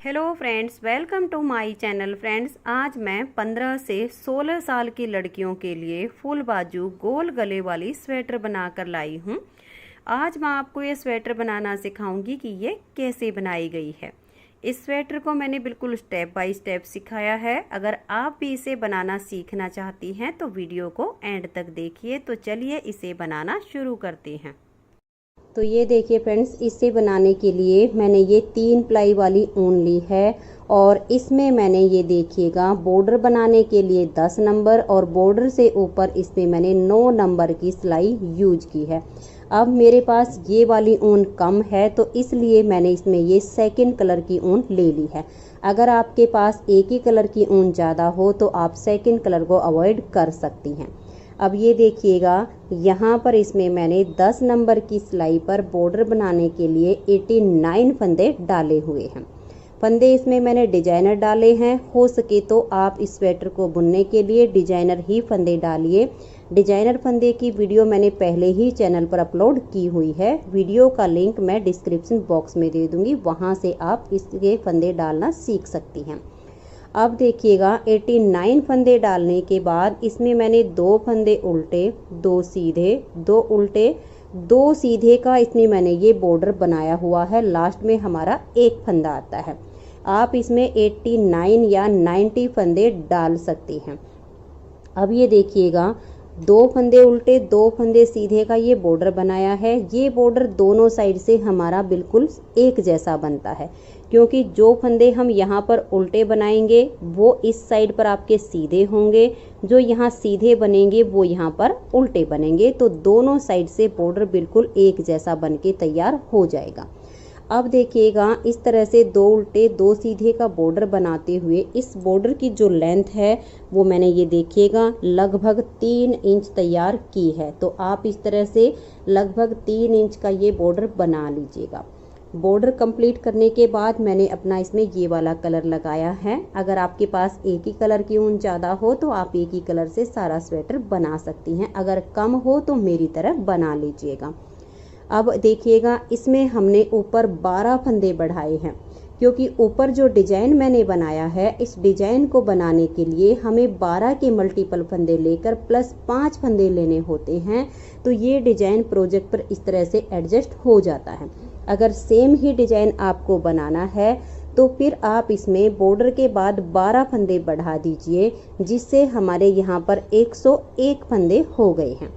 Hello friends, welcome to my channel. Friends, आज मैं 15 से 16 साल की लड़कियों के लिए फुल बाजू गोल गले वाली स्वेटर बनाकर लाई हूँ। आज मैं आपको ये स्वेटर बनाना सिखाऊंगी कि ये कैसे बनाई गई है। इस स्वेटर को मैंने बिल्कुल स्टेप बाय स्टेप सिखाया है। अगर आप भी इसे बनाना सीखना चाहती हैं तो वीडियो को एंड तक देखिए। तो चलिए इसे बनाना शुरू करते हैं। तो ये देखिए फ्रेंड्स, इसे बनाने के लिए मैंने ये 3 प्लाई वाली ऊन ली है और इसमें मैंने ये देखिएगा बॉर्डर बनाने के लिए 10 नंबर और बॉर्डर से ऊपर इसमें मैंने 9 नंबर की सिलाई यूज की है। अब मेरे पास ये वाली ऊन कम है तो इसलिए मैंने इसमें ये सेकंड कलर की ऊन ले ली है। अगर आपके पास एक ही कलर की ऊन ज़्यादा हो तो आप सेकंड कलर को अवॉइड कर सकती हैं। अब ये देखिएगा, यहाँ पर इसमें मैंने 10 नंबर की सिलाई पर बॉर्डर बनाने के लिए 89 फंदे डाले हुए हैं। फंदे इसमें मैंने डिजाइनर डाले हैं। हो सके तो आप इस स्वेटर को बुनने के लिए डिजाइनर ही फंदे डालिए। डिजाइनर फंदे की वीडियो मैंने पहले ही चैनल पर अपलोड की हुई है। वीडियो का लिंक मैं डिस्क्रिप्शन बॉक्स में दे दूँगी, वहाँ से आप इसके फंदे डालना सीख सकती हैं। अब देखिएगा, 89 फंदे डालने के बाद इसमें मैंने 2 फंदे उल्टे, 2 सीधे, 2 उल्टे, 2 सीधे का इसमें मैंने ये बॉर्डर बनाया हुआ है। लास्ट में हमारा एक फंदा आता है। आप इसमें 89 या 90 फंदे डाल सकते हैं। अब ये देखिएगा, 2 फंदे उल्टे, 2 फंदे सीधे का ये बॉर्डर बनाया है। ये बॉर्डर दोनों साइड से हमारा बिल्कुल एक जैसा बनता है, क्योंकि जो फंदे हम यहाँ पर उल्टे बनाएंगे वो इस साइड पर आपके सीधे होंगे, जो यहाँ सीधे बनेंगे वो यहाँ पर उल्टे बनेंगे। तो दोनों साइड से बॉर्डर बिल्कुल एक जैसा बन के तैयार हो जाएगा। अब देखिएगा, इस तरह से 2 उल्टे 2 सीधे का बॉर्डर बनाते हुए इस बॉर्डर की जो लेंथ है वो मैंने ये देखिएगा लगभग 3 इंच तैयार की है। तो आप इस तरह से लगभग 3 इंच का ये बॉर्डर बना लीजिएगा। बॉर्डर कंप्लीट करने के बाद मैंने अपना इसमें ये वाला कलर लगाया है। अगर आपके पास एक ही कलर की ऊन ज़्यादा हो तो आप एक ही कलर से सारा स्वेटर बना सकती हैं। अगर कम हो तो मेरी तरह बना लीजिएगा। अब देखिएगा, इसमें हमने ऊपर 12 फंदे बढ़ाए हैं, क्योंकि ऊपर जो डिजाइन मैंने बनाया है इस डिजाइन को बनाने के लिए हमें 12 के मल्टीपल फंदे लेकर प्लस 5 फंदे लेने होते हैं। तो ये डिजाइन प्रोजेक्ट पर इस तरह से एडजस्ट हो जाता है। अगर सेम ही डिजाइन आपको बनाना है तो फिर आप इसमें बॉर्डर के बाद 12 फंदे बढ़ा दीजिए, जिससे हमारे यहाँ पर 101 फंदे हो गए हैं।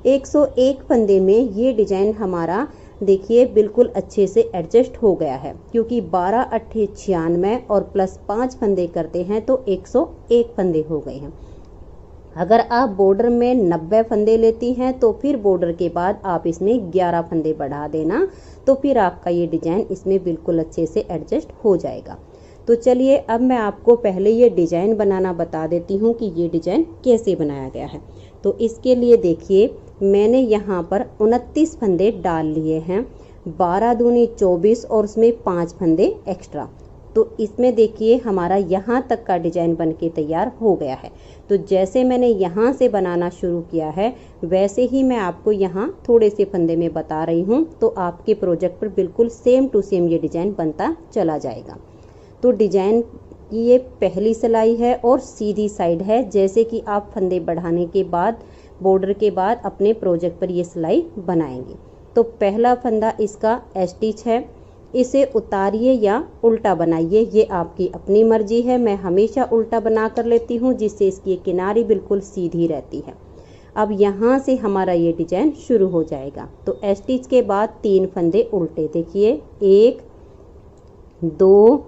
101 फंदे में ये डिजाइन हमारा देखिए बिल्कुल अच्छे से एडजस्ट हो गया है, क्योंकि 12 अट्ठे 96 और प्लस 5 फंदे करते हैं तो 101 फंदे हो गए हैं। अगर आप बॉर्डर में 90 फंदे लेती हैं तो फिर बॉर्डर के बाद आप इसमें 11 फंदे बढ़ा देना, तो फिर आपका ये डिजाइन इसमें बिल्कुल अच्छे से एडजस्ट हो जाएगा। तो चलिए, अब मैं आपको पहले ये डिजाइन बनाना बता देती हूँ कि ये डिजाइन कैसे बनाया गया है। तो इसके लिए देखिए, मैंने यहाँ पर 29 फंदे डाल लिए हैं, 12 दूनी 24 और उसमें 5 फंदे एक्स्ट्रा। तो इसमें देखिए हमारा यहाँ तक का डिजाइन बन के तैयार हो गया है। तो जैसे मैंने यहाँ से बनाना शुरू किया है वैसे ही मैं आपको यहाँ थोड़े से फंदे में बता रही हूँ, तो आपके प्रोजेक्ट पर बिल्कुल सेम टू सेम ये डिजाइन बनता चला जाएगा। तो डिजाइन की ये पहली सिलाई है और सीधी साइड है। जैसे कि आप फंदे बढ़ाने के बाद बॉर्डर के बाद अपने प्रोजेक्ट पर ये सिलाई बनाएंगे। तो पहला फंदा इसका स्टिच है, इसे उतारिए या उल्टा बनाइए, ये आपकी अपनी मर्जी है। मैं हमेशा उल्टा बना कर लेती हूँ, जिससे इसकी किनारी बिल्कुल सीधी रहती है। अब यहाँ से हमारा ये डिजाइन शुरू हो जाएगा। तो स्टिच के बाद 3 फंदे उल्टे, देखिए 1 2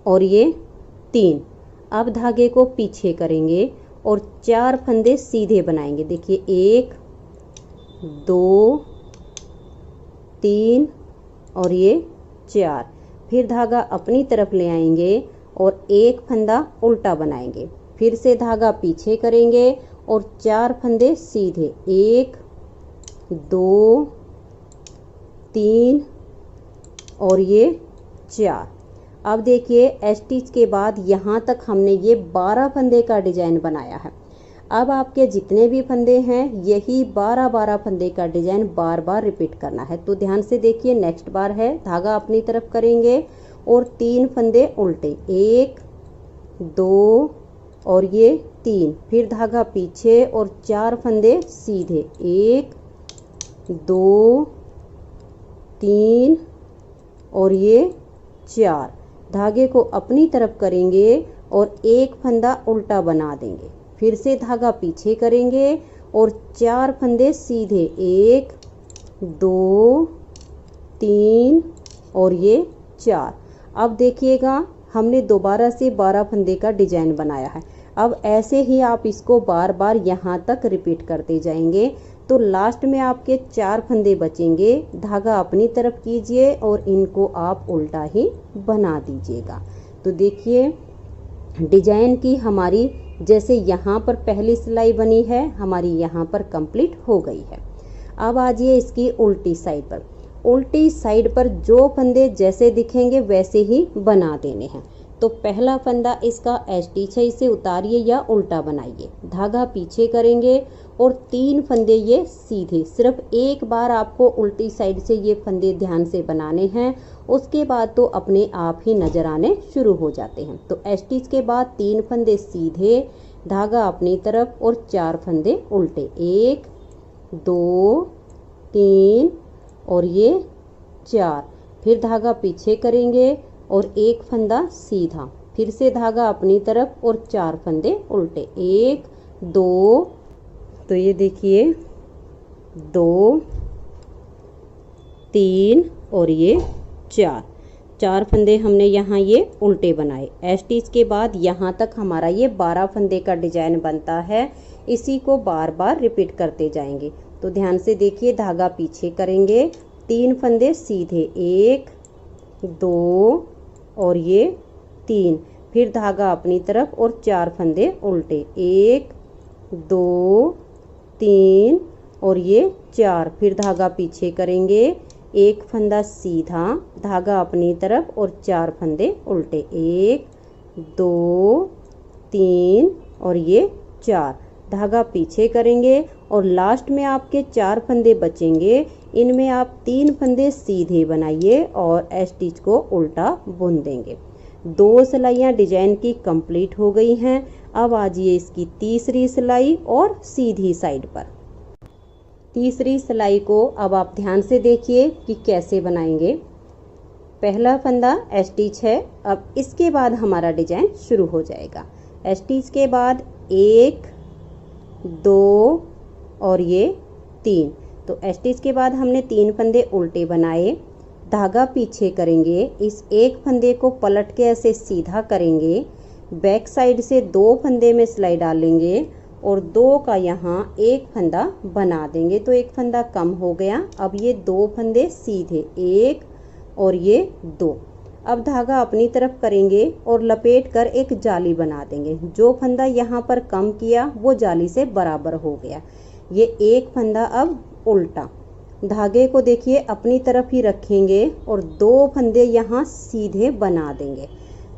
और ये 3। अब धागे को पीछे करेंगे और 4 फंदे सीधे बनाएंगे। देखिए 1 2 3 और ये 4। फिर धागा अपनी तरफ ले आएंगे और 1 फंदा उल्टा बनाएंगे। फिर से धागा पीछे करेंगे और 4 फंदे सीधे, 1 2 3 और ये 4। अब देखिए, स्टिच के बाद यहाँ तक हमने ये 12 फंदे का डिजाइन बनाया है। अब आपके जितने भी फंदे हैं यही 12-12 फंदे का डिजाइन बार बार रिपीट करना है। तो ध्यान से देखिए, नेक्स्ट बार है, धागा अपनी तरफ करेंगे और 3 फंदे उल्टे, 1 2 और ये 3, फिर धागा पीछे और 4 फंदे सीधे, 1 2 3 और ये 4, धागे को अपनी तरफ करेंगे और एक फंदा उल्टा बना देंगे, फिर से धागा पीछे करेंगे और 4 फंदे सीधे, 1 2 3 और ये 4। अब देखिएगा हमने दोबारा से 12 फंदे का डिजाइन बनाया है। अब ऐसे ही आप इसको बार बार यहाँ तक रिपीट करते जाएंगे तो लास्ट में आपके 4 फंदे बचेंगे। धागा अपनी तरफ कीजिए और इनको आप उल्टा ही बना दीजिएगा। तो देखिए डिजाइन की हमारी जैसे यहाँ पर पहली सिलाई बनी है, हमारी यहाँ पर कंप्लीट हो गई है। अब आजिए इसकी उल्टी साइड पर। उल्टी साइड पर जो फंदे जैसे दिखेंगे वैसे ही बना देने हैं। तो पहला फंदा इसका स्टिच है, इसे उतारिए या उल्टा बनाइए, धागा पीछे करेंगे और 3 फंदे ये सीधे, सिर्फ एक बार आपको उल्टी साइड से ये फंदे ध्यान से बनाने हैं, उसके बाद तो अपने आप ही नजर आने शुरू हो जाते हैं। तो स्टिच के बाद 3 फंदे सीधे, धागा अपनी तरफ और 4 फंदे उल्टे, 1 2 3 और ये 4, फिर धागा पीछे करेंगे और एक फंदा सीधा, फिर से धागा अपनी तरफ और 4 फंदे उल्टे, 1 2। तो ये देखिए 2 3 और ये 4 फंदे हमने यहाँ ये उल्टे बनाए। स्टिच के बाद यहाँ तक हमारा ये 12 फंदे का डिजाइन बनता है। इसी को बार बार रिपीट करते जाएंगे। तो ध्यान से देखिए, धागा पीछे करेंगे, 3 फंदे सीधे, 1 2 और ये 3, फिर धागा अपनी तरफ और 4 फंदे उल्टे, 1 2 3 और ये 4, फिर धागा पीछे करेंगे, एक फंदा सीधा, धागा अपनी तरफ और 4 फंदे उल्टे, 1 2 3 और ये 4, धागा पीछे करेंगे और लास्ट में आपके 4 फंदे बचेंगे। इनमें आप 3 फंदे सीधे बनाइए और स्टिच को उल्टा बुन देंगे। 2 सिलाइयाँ डिजाइन की कंप्लीट हो गई हैं। अब आजिए इसकी तीसरी सिलाई और सीधी साइड पर। तीसरी सिलाई को अब आप ध्यान से देखिए कि कैसे बनाएंगे। पहला फंदा स्टिच है, अब इसके बाद हमारा डिजाइन शुरू हो जाएगा। स्टिच के बाद 1 2 और ये 3, तो स्टिच के बाद हमने 3 फंदे उल्टे बनाए, धागा पीछे करेंगे, इस एक फंदे को पलट के ऐसे सीधा करेंगे, बैक साइड से 2 फंदे में सिलाई डालेंगे और 2 का यहाँ एक फंदा बना देंगे। तो एक फंदा कम हो गया। अब ये 2 फंदे सीधे, 1 और ये 2। अब धागा अपनी तरफ करेंगे और लपेट कर एक जाली बना देंगे। जो फंदा यहाँ पर कम किया वो जाली से बराबर हो गया। ये एक फंदा अब उल्टा, धागे को देखिए अपनी तरफ ही रखेंगे और 2 फंदे यहाँ सीधे बना देंगे।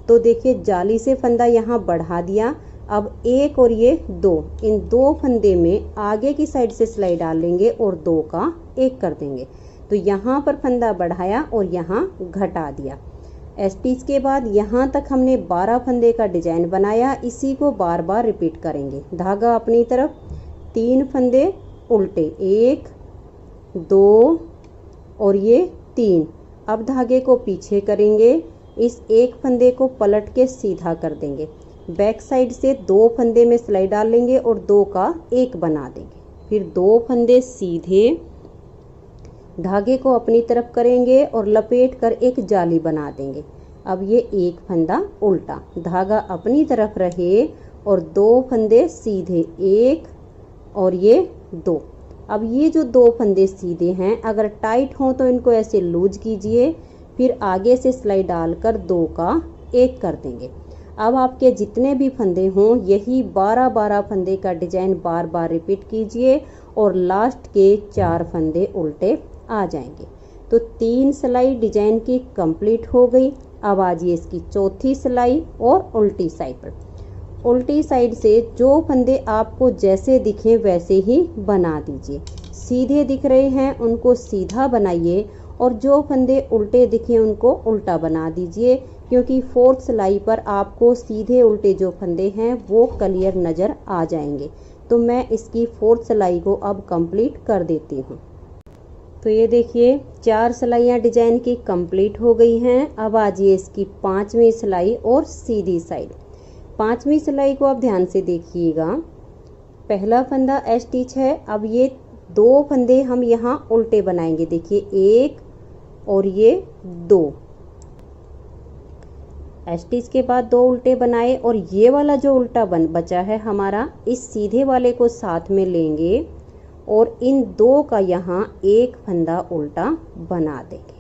तो देखिए जाली से फंदा यहाँ बढ़ा दिया। अब 1 और ये 2, इन 2 फंदे में आगे की साइड से सिलाई डालेंगे और 2 का 1 कर देंगे। तो यहाँ पर फंदा बढ़ाया और यहाँ घटा दिया। स्टिच के बाद यहाँ तक हमने 12 फंदे का डिजाइन बनाया। इसी को बार बार रिपीट करेंगे। धागा अपनी तरफ, 3 फंदे उल्टे, 1 2 और ये 3। अब धागे को पीछे करेंगे, इस एक फंदे को पलट के सीधा कर देंगे, बैक साइड से 2 फंदे में सिलाई डालेंगे और 2 का 1 बना देंगे। फिर 2 फंदे सीधे, धागे को अपनी तरफ करेंगे और लपेट कर एक जाली बना देंगे। अब ये एक फंदा उल्टा, धागा अपनी तरफ रहे और 2 फंदे सीधे, 1 और ये 2। अब ये जो 2 फंदे सीधे हैं, अगर टाइट हों तो इनको ऐसे लूज कीजिए, फिर आगे से सिलाई डालकर 2 का 1 कर देंगे। अब आपके जितने भी फंदे हों, यही 12-12 फंदे का डिजाइन बार बार रिपीट कीजिए और लास्ट के 4 फंदे उल्टे आ जाएंगे। तो 3 सिलाई डिजाइन की कंप्लीट हो गई। अब आजिए इसकी चौथी सिलाई और उल्टी साइड पर। उल्टी साइड से जो फंदे आपको जैसे दिखें वैसे ही बना दीजिए। सीधे दिख रहे हैं उनको सीधा बनाइए और जो फंदे उल्टे दिखे उनको उल्टा बना दीजिए, क्योंकि फोर्थ सिलाई पर आपको सीधे उल्टे जो फंदे हैं वो क्लियर नज़र आ जाएंगे। तो मैं इसकी फोर्थ सिलाई को अब कंप्लीट कर देती हूँ। तो ये देखिए 4 सिलाइयाँ डिजाइन की कंप्लीट हो गई हैं। अब आजिए इसकी 5वीं सिलाई और सीधी साइड। 5वीं सिलाई को आप ध्यान से देखिएगा। पहला फंदा स्टिच है। अब ये 2 फंदे हम यहाँ उल्टे बनाएंगे। देखिए 1 और ये 2 स्टिच के बाद 2 उल्टे बनाए, और ये वाला जो उल्टा बचा है हमारा, इस सीधे वाले को साथ में लेंगे और इन 2 का यहाँ एक फंदा उल्टा बना देंगे।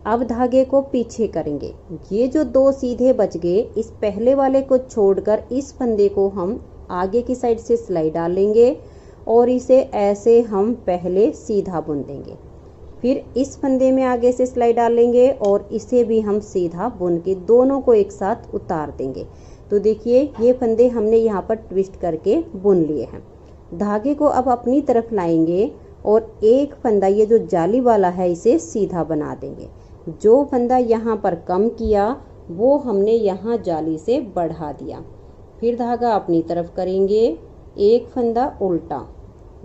अब धागे को पीछे करेंगे। ये जो 2 सीधे बच गए, इस पहले वाले को छोड़कर इस फंदे को हम आगे की साइड से सिलाई डालेंगे और इसे ऐसे हम पहले सीधा बुन देंगे। फिर इस फंदे में आगे से सिलाई डालेंगे और इसे भी हम सीधा बुन के दोनों को एक साथ उतार देंगे। तो देखिए ये फंदे हमने यहाँ पर ट्विस्ट करके बुन लिए हैं। धागे को अब अपनी तरफ लाएंगे और एक फंदा ये जो जाली वाला है इसे सीधा बना देंगे। जो फंदा यहाँ पर कम किया वो हमने यहाँ जाली से बढ़ा दिया। फिर धागा अपनी तरफ करेंगे, एक फंदा उल्टा,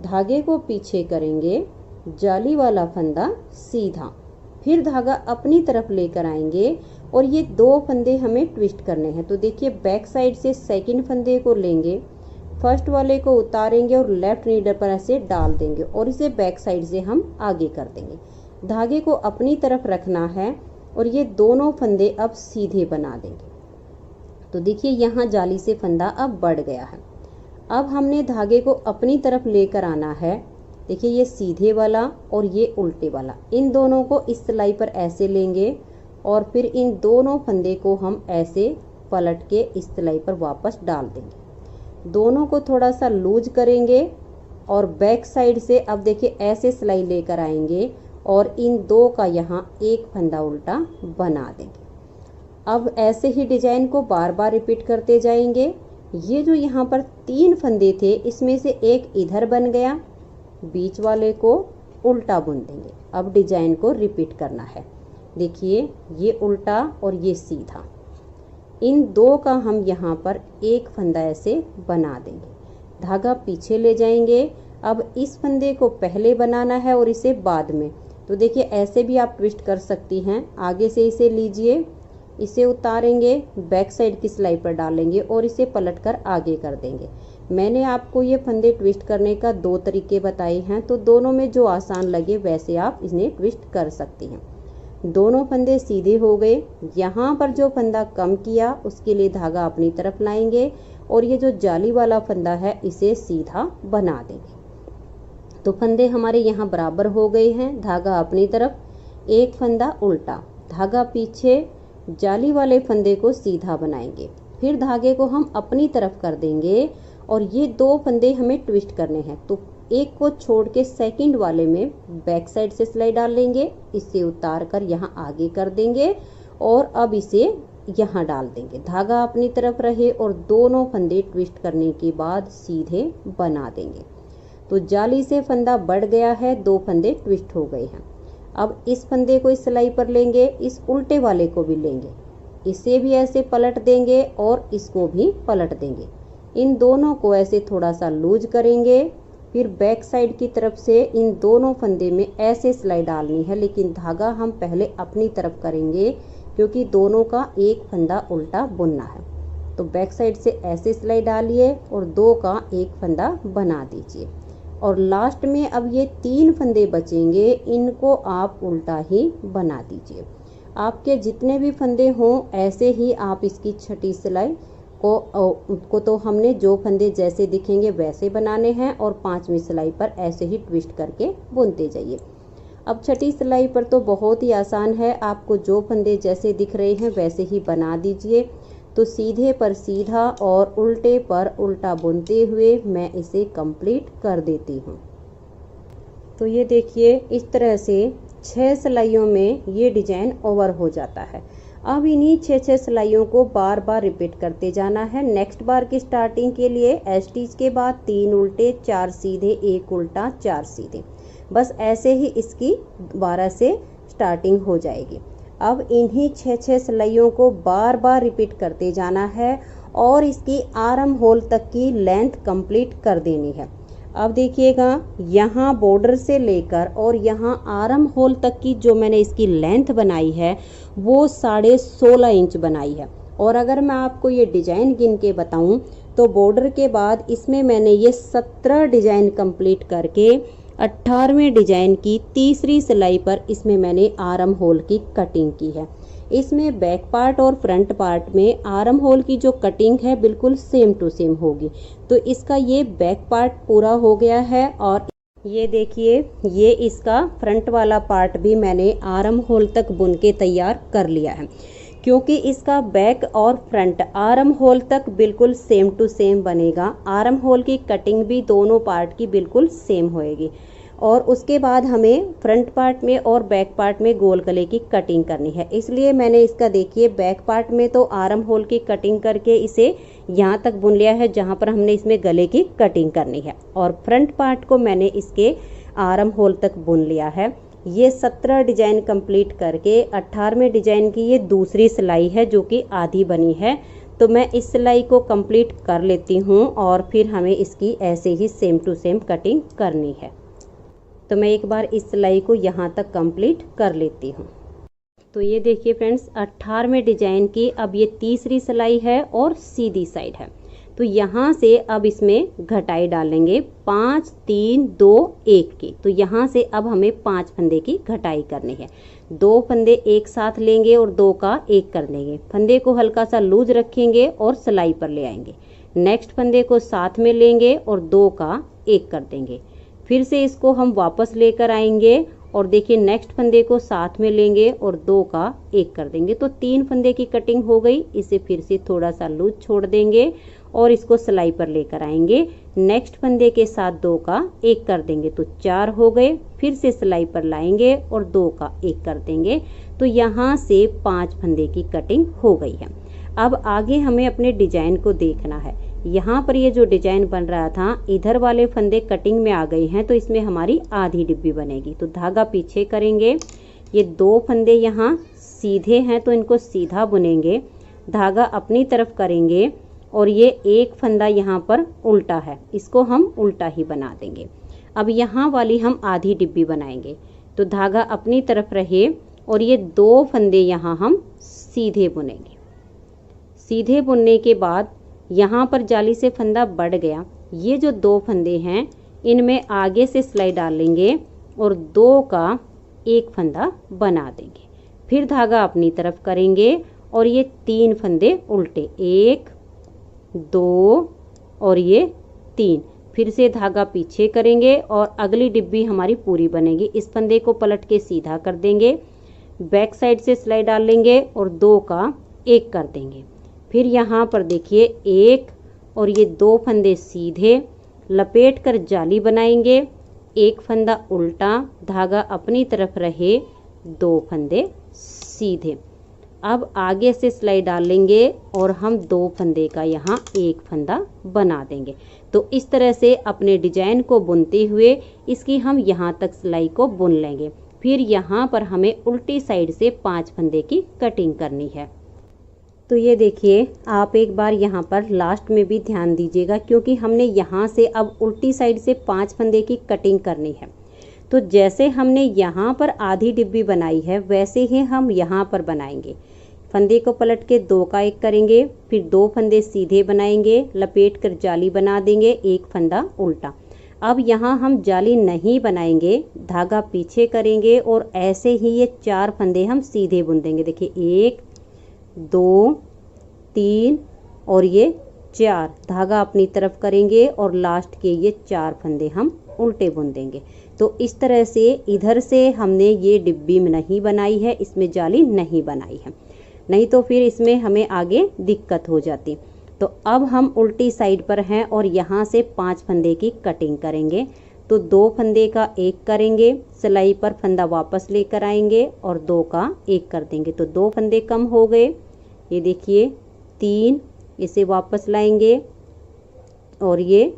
धागे को पीछे करेंगे, जाली वाला फंदा सीधा, फिर धागा अपनी तरफ लेकर आएंगे और ये 2 फंदे हमें ट्विस्ट करने हैं। तो देखिए बैक साइड से सेकंड फंदे को लेंगे, फर्स्ट वाले को उतारेंगे और लेफ्ट नीडल पर ऐसे डाल देंगे और इसे बैक साइड से हम आगे कर देंगे। धागे को अपनी तरफ रखना है और ये दोनों फंदे अब सीधे बना देंगे। तो देखिए यहाँ जाली से फंदा अब बढ़ गया है। अब हमने धागे को अपनी तरफ लेकर आना है। देखिए ये सीधे वाला और ये उल्टे वाला, इन दोनों को इस सिलाई पर ऐसे लेंगे और फिर इन दोनों फंदे को हम ऐसे पलट के इस सिलाई पर वापस डाल देंगे। दोनों को थोड़ा सा लूज करेंगे और बैक साइड से अब देखिए ऐसे सिलाई लेकर आएंगे और इन 2 का यहाँ एक फंदा उल्टा बना देंगे। अब ऐसे ही डिजाइन को बार बार रिपीट करते जाएंगे। ये जो यहाँ पर 3 फंदे थे इसमें से एक इधर बन गया, बीच वाले को उल्टा बुन देंगे। अब डिजाइन को रिपीट करना है। देखिए ये उल्टा और ये सीधा, इन 2 का हम यहाँ पर एक फंदा ऐसे बना देंगे। धागा पीछे ले जाएंगे। अब इस फंदे को पहले बनाना है और इसे बाद में। तो देखिए ऐसे भी आप ट्विस्ट कर सकती हैं। आगे से इसे लीजिए, इसे उतारेंगे, बैक साइड की सिलाई पर डालेंगे और इसे पलटकर आगे कर देंगे। मैंने आपको ये फंदे ट्विस्ट करने का 2 तरीके बताए हैं, तो दोनों में जो आसान लगे वैसे आप इन्हें ट्विस्ट कर सकती हैं। दोनों फंदे सीधे हो गए। यहाँ पर जो फंदा कम किया उसके लिए धागा अपनी तरफ लाएंगे और ये जो जाली वाला फंदा है इसे सीधा बना देंगे। तो फंदे हमारे यहाँ बराबर हो गए हैं। धागा अपनी तरफ, एक फंदा उल्टा, धागा पीछे, जाली वाले फंदे को सीधा बनाएंगे। फिर धागे को हम अपनी तरफ कर देंगे और ये 2 फंदे हमें ट्विस्ट करने हैं। तो एक को छोड़ के सेकंड वाले में बैक साइड से सिलाई डाल लेंगे, इसे उतार कर यहाँ आगे कर देंगे और अब इसे यहाँ डाल देंगे। धागा अपनी तरफ रहे और दोनों फंदे ट्विस्ट करने के बाद सीधे बना देंगे। तो जाली से फंदा बढ़ गया है, 2 फंदे ट्विस्ट हो गए हैं। अब इस फंदे को इस सिलाई पर लेंगे, इस उल्टे वाले को भी लेंगे, इसे भी ऐसे पलट देंगे और इसको भी पलट देंगे। इन दोनों को ऐसे थोड़ा सा लूज करेंगे। फिर बैक साइड की तरफ से इन दोनों फंदे में ऐसे सिलाई डालनी है, लेकिन धागा हम पहले अपनी तरफ करेंगे क्योंकि दोनों का एक फंदा उल्टा बुनना है। तो बैक साइड से ऐसे सिलाई डालिए और 2 का एक फंदा बना दीजिए और लास्ट में अब ये 3 फंदे बचेंगे, इनको आप उल्टा ही बना दीजिए। आपके जितने भी फंदे हों ऐसे ही आप इसकी छठी सिलाई को तो हमने जो फंदे जैसे दिखेंगे वैसे बनाने हैं और 5वीं सिलाई पर ऐसे ही ट्विस्ट करके बुनते जाइए। अब छठी सिलाई पर तो बहुत ही आसान है, आपको जो फंदे जैसे दिख रहे हैं वैसे ही बना दीजिए। तो सीधे पर सीधा और उल्टे पर उल्टा बुनते हुए मैं इसे कंप्लीट कर देती हूँ। तो ये देखिए इस तरह से 6 सिलाइयों में ये डिजाइन ओवर हो जाता है। अब इन्हीं 6 सिलाइयों को बार बार रिपीट करते जाना है। नेक्स्ट बार की स्टार्टिंग के लिए स्टिच के बाद 3 उल्टे, 4 सीधे, 1 उल्टा, 4 सीधे, बस ऐसे ही इसकी दोबारा से स्टार्टिंग हो जाएगी। अब इन्हीं 6 सिलाइयों को बार बार रिपीट करते जाना है और इसकी आर्म होल तक की लेंथ कंप्लीट कर देनी है। अब देखिएगा, यहाँ बॉर्डर से लेकर और यहाँ आर्म होल तक की जो मैंने इसकी लेंथ बनाई है वो 16.5 इंच बनाई है। और अगर मैं आपको ये डिजाइन गिन के बताऊं तो बॉर्डर के बाद इसमें मैंने ये 17 डिजाइन कंप्लीट करके 18वें डिजाइन की तीसरी सिलाई पर इसमें मैंने आर्म होल की कटिंग की है। इसमें बैक पार्ट और फ्रंट पार्ट में आर्म होल की जो कटिंग है बिल्कुल सेम टू सेम होगी। तो इसका ये बैक पार्ट पूरा हो गया है और ये देखिए, ये इसका फ्रंट वाला पार्ट भी मैंने आर्म होल तक बुन के तैयार कर लिया है, क्योंकि इसका बैक और फ्रंट आर्म होल तक बिल्कुल सेम टू सेम बनेगा। आर्म होल की कटिंग भी दोनों पार्ट की बिल्कुल सेम होएगी। और उसके बाद हमें फ्रंट पार्ट में और बैक पार्ट में गोल गले की कटिंग करनी है। इसलिए मैंने इसका देखिए बैक पार्ट में तो आर्म होल की कटिंग करके इसे यहाँ तक बुन लिया है जहाँ पर हमने इसमें गले की कटिंग करनी है, और फ्रंट पार्ट को मैंने इसके आर्म होल तक बुन लिया है। ये 17 डिजाइन कंप्लीट करके 18वें डिजाइन की ये दूसरी सिलाई है जो कि आधी बनी है। तो मैं इस सिलाई को कंप्लीट कर लेती हूँ और फिर हमें इसकी ऐसे ही सेम टू सेम कटिंग करनी है। तो मैं एक बार इस सिलाई को यहाँ तक कंप्लीट कर लेती हूँ। तो ये देखिए फ्रेंड्स, 18वें डिजाइन की अब ये तीसरी सिलाई है और सीधी साइड है। तो यहाँ से अब इसमें घटाई डालेंगे 5 3 2 1 की। तो यहाँ से अब हमें 5 फंदे की घटाई करनी है। 2 फंदे एक साथ लेंगे और 2 का 1 कर देंगे। फंदे को हल्का सा लूज रखेंगे और सिलाई पर ले आएंगे। नेक्स्ट फंदे को साथ में लेंगे और 2 का 1 कर देंगे। फिर से इसको हम वापस लेकर आएंगे और देखिए नेक्स्ट फंदे को साथ में लेंगे और 2 का 1 कर देंगे। तो 3 फंदे की कटिंग हो गई। इसे फिर से थोड़ा सा लूज छोड़ देंगे और इसको सिलाई पर लेकर आएंगे। नेक्स्ट फंदे के साथ 2 का 1 कर देंगे तो 4 हो गए। फिर से सिलाई पर लाएंगे और 2 का 1 कर देंगे। तो यहाँ से 5 फंदे की कटिंग हो गई है। अब आगे हमें अपने डिजाइन को देखना है। यहाँ पर ये जो डिजाइन बन रहा था, इधर वाले फंदे कटिंग में आ गए हैं, तो इसमें हमारी आधी डिब्बी बनेगी। तो धागा पीछे करेंगे। ये 2 फंदे यहाँ सीधे हैं तो इनको सीधा बुनेंगे। धागा अपनी तरफ करेंगे और ये एक फंदा यहाँ पर उल्टा है, इसको हम उल्टा ही बना देंगे। अब यहाँ वाली हम आधी डिब्बी बनाएंगे। तो धागा अपनी तरफ रहे और ये 2 फंदे यहाँ हम सीधे बुनेंगे। सीधे बुनने के बाद यहाँ पर जाली से फंदा बढ़ गया। ये जो 2 फंदे हैं इनमें आगे से सिलाई डालेंगे और 2 का 1 फंदा बना देंगे। फिर धागा अपनी तरफ करेंगे और ये 3 फंदे उल्टे, 1 2 और ये 3। फिर से धागा पीछे करेंगे और अगली डिब्बी हमारी पूरी बनेगी। इस फंदे को पलट के सीधा कर देंगे, बैक साइड से सिलाई डाल लेंगे और 2 का 1 कर देंगे। फिर यहाँ पर देखिए 1 और ये 2 फंदे सीधे लपेट कर जाली बनाएंगे। 1 फंदा उल्टा, धागा अपनी तरफ रहे, 2 फंदे सीधे। अब आगे से सिलाई डाल लेंगे और हम 2 फंदे का यहाँ 1 फंदा बना देंगे। तो इस तरह से अपने डिजाइन को बुनते हुए इसकी हम यहाँ तक सिलाई को बुन लेंगे। फिर यहाँ पर हमें उल्टी साइड से 5 फंदे की कटिंग करनी है। तो ये देखिए, आप एक बार यहाँ पर लास्ट में भी ध्यान दीजिएगा, क्योंकि हमने यहाँ से अब उल्टी साइड से 5 फंदे की कटिंग करनी है। तो जैसे हमने यहाँ पर आधी डिब्बी बनाई है वैसे ही हम यहाँ पर बनाएंगे। फंदे को पलट के 2 का 1 करेंगे, फिर 2 फंदे सीधे बनाएंगे, लपेट कर जाली बना देंगे, 1 फंदा उल्टा। अब यहाँ हम जाली नहीं बनाएंगे, धागा पीछे करेंगे और ऐसे ही ये 4 फंदे हम सीधे बुन देंगे। देखिए 1 2 3 और ये 4। धागा अपनी तरफ करेंगे और लास्ट के ये 4 फंदे हम उल्टे बुन देंगे। तो इस तरह से इधर से हमने ये डिब्बी में नहीं बनाई है, इसमें जाली नहीं बनाई है, नहीं तो फिर इसमें हमें आगे दिक्कत हो जाती। तो अब हम उल्टी साइड पर हैं और यहाँ से 5 फंदे की कटिंग करेंगे। तो 2 फंदे का 1 करेंगे, सिलाई पर फंदा वापस लेकर आएंगे और 2 का 1 कर देंगे। तो 2 फंदे कम हो गए। ये देखिए 3, इसे वापस लाएंगे और ये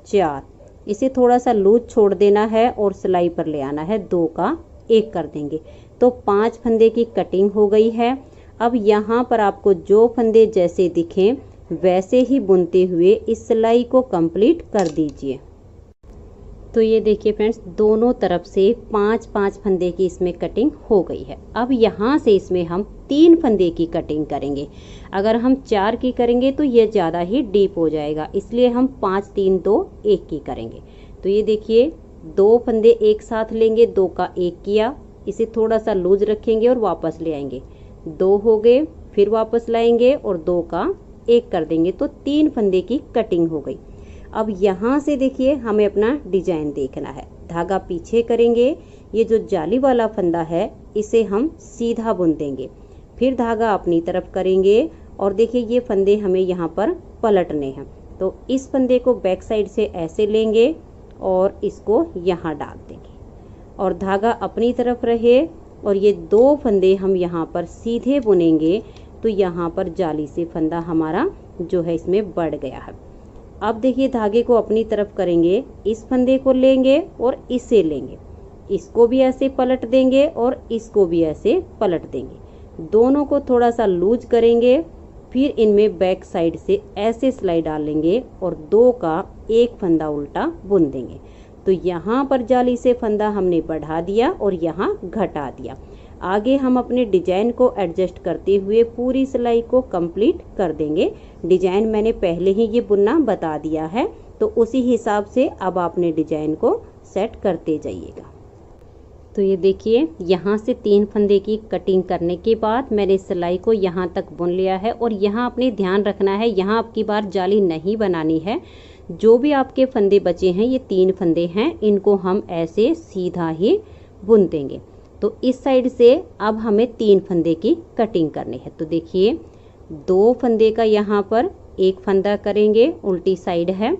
4। इसे थोड़ा सा लूज छोड़ देना है और सिलाई पर ले आना है, 2 का 1 कर देंगे। तो तो 5 फंदे की कटिंग हो गई है। अब यहाँ पर आपको जो फंदे जैसे दिखें वैसे ही बुनते हुए इस सिलाई को कंप्लीट कर दीजिए। तो ये देखिए फ्रेंड्स, दोनों तरफ से 5-5 फंदे की इसमें कटिंग हो गई है। अब यहाँ से इसमें हम 3 फंदे की कटिंग करेंगे। अगर हम 4 की करेंगे तो ये ज़्यादा ही डीप हो जाएगा, इसलिए हम 5 3 2 1 की करेंगे। तो ये देखिए 2 फंदे एक साथ लेंगे, 2 का 1 किया, इसे थोड़ा सा लूज रखेंगे और वापस ले आएंगे। 2 हो गए, फिर वापस लाएंगे और 2 का 1 कर देंगे, तो 3 फंदे की कटिंग हो गई। अब यहाँ से देखिए हमें अपना डिजाइन देखना है। धागा पीछे करेंगे, ये जो जाली वाला फंदा है इसे हम सीधा बुन देंगे, फिर धागा अपनी तरफ करेंगे और देखिए ये फंदे हमें यहाँ पर पलटने हैं। तो इस फंदे को बैक साइड से ऐसे लेंगे और इसको यहाँ डाल देंगे और धागा अपनी तरफ रहे और ये 2 फंदे हम यहाँ पर सीधे बुनेंगे। तो यहाँ पर जाली से फंदा हमारा जो है इसमें बढ़ गया है। अब देखिए धागे को अपनी तरफ करेंगे, इस फंदे को लेंगे और इसे लेंगे, इसको भी ऐसे पलट देंगे और इसको भी ऐसे पलट देंगे। दोनों को थोड़ा सा लूज करेंगे, फिर इनमें बैक साइड से ऐसे सिलाई डालेंगे और 2 का 1 फंदा उल्टा बुन देंगे। तो यहाँ पर जाली से फंदा हमने बढ़ा दिया और यहाँ घटा दिया। आगे हम अपने डिजाइन को एडजस्ट करते हुए पूरी सिलाई को कंप्लीट कर देंगे। डिजाइन मैंने पहले ही ये बुनना बता दिया है, तो उसी हिसाब से अब आपने डिजाइन को सेट करते जाइएगा। तो ये देखिए यहाँ से 3 फंदे की कटिंग करने के बाद मैंने सिलाई को यहाँ तक बुन लिया है और यहाँ अपने ध्यान रखना है, यहाँ आपकी बार जाली नहीं बनानी है। जो भी आपके फंदे बचे हैं, ये 3 फंदे हैं, इनको हम ऐसे सीधा ही बुन देंगे। तो इस साइड से अब हमें 3 फंदे की कटिंग करनी है। तो देखिए 2 फंदे का यहाँ पर 1 फंदा करेंगे, उल्टी साइड है,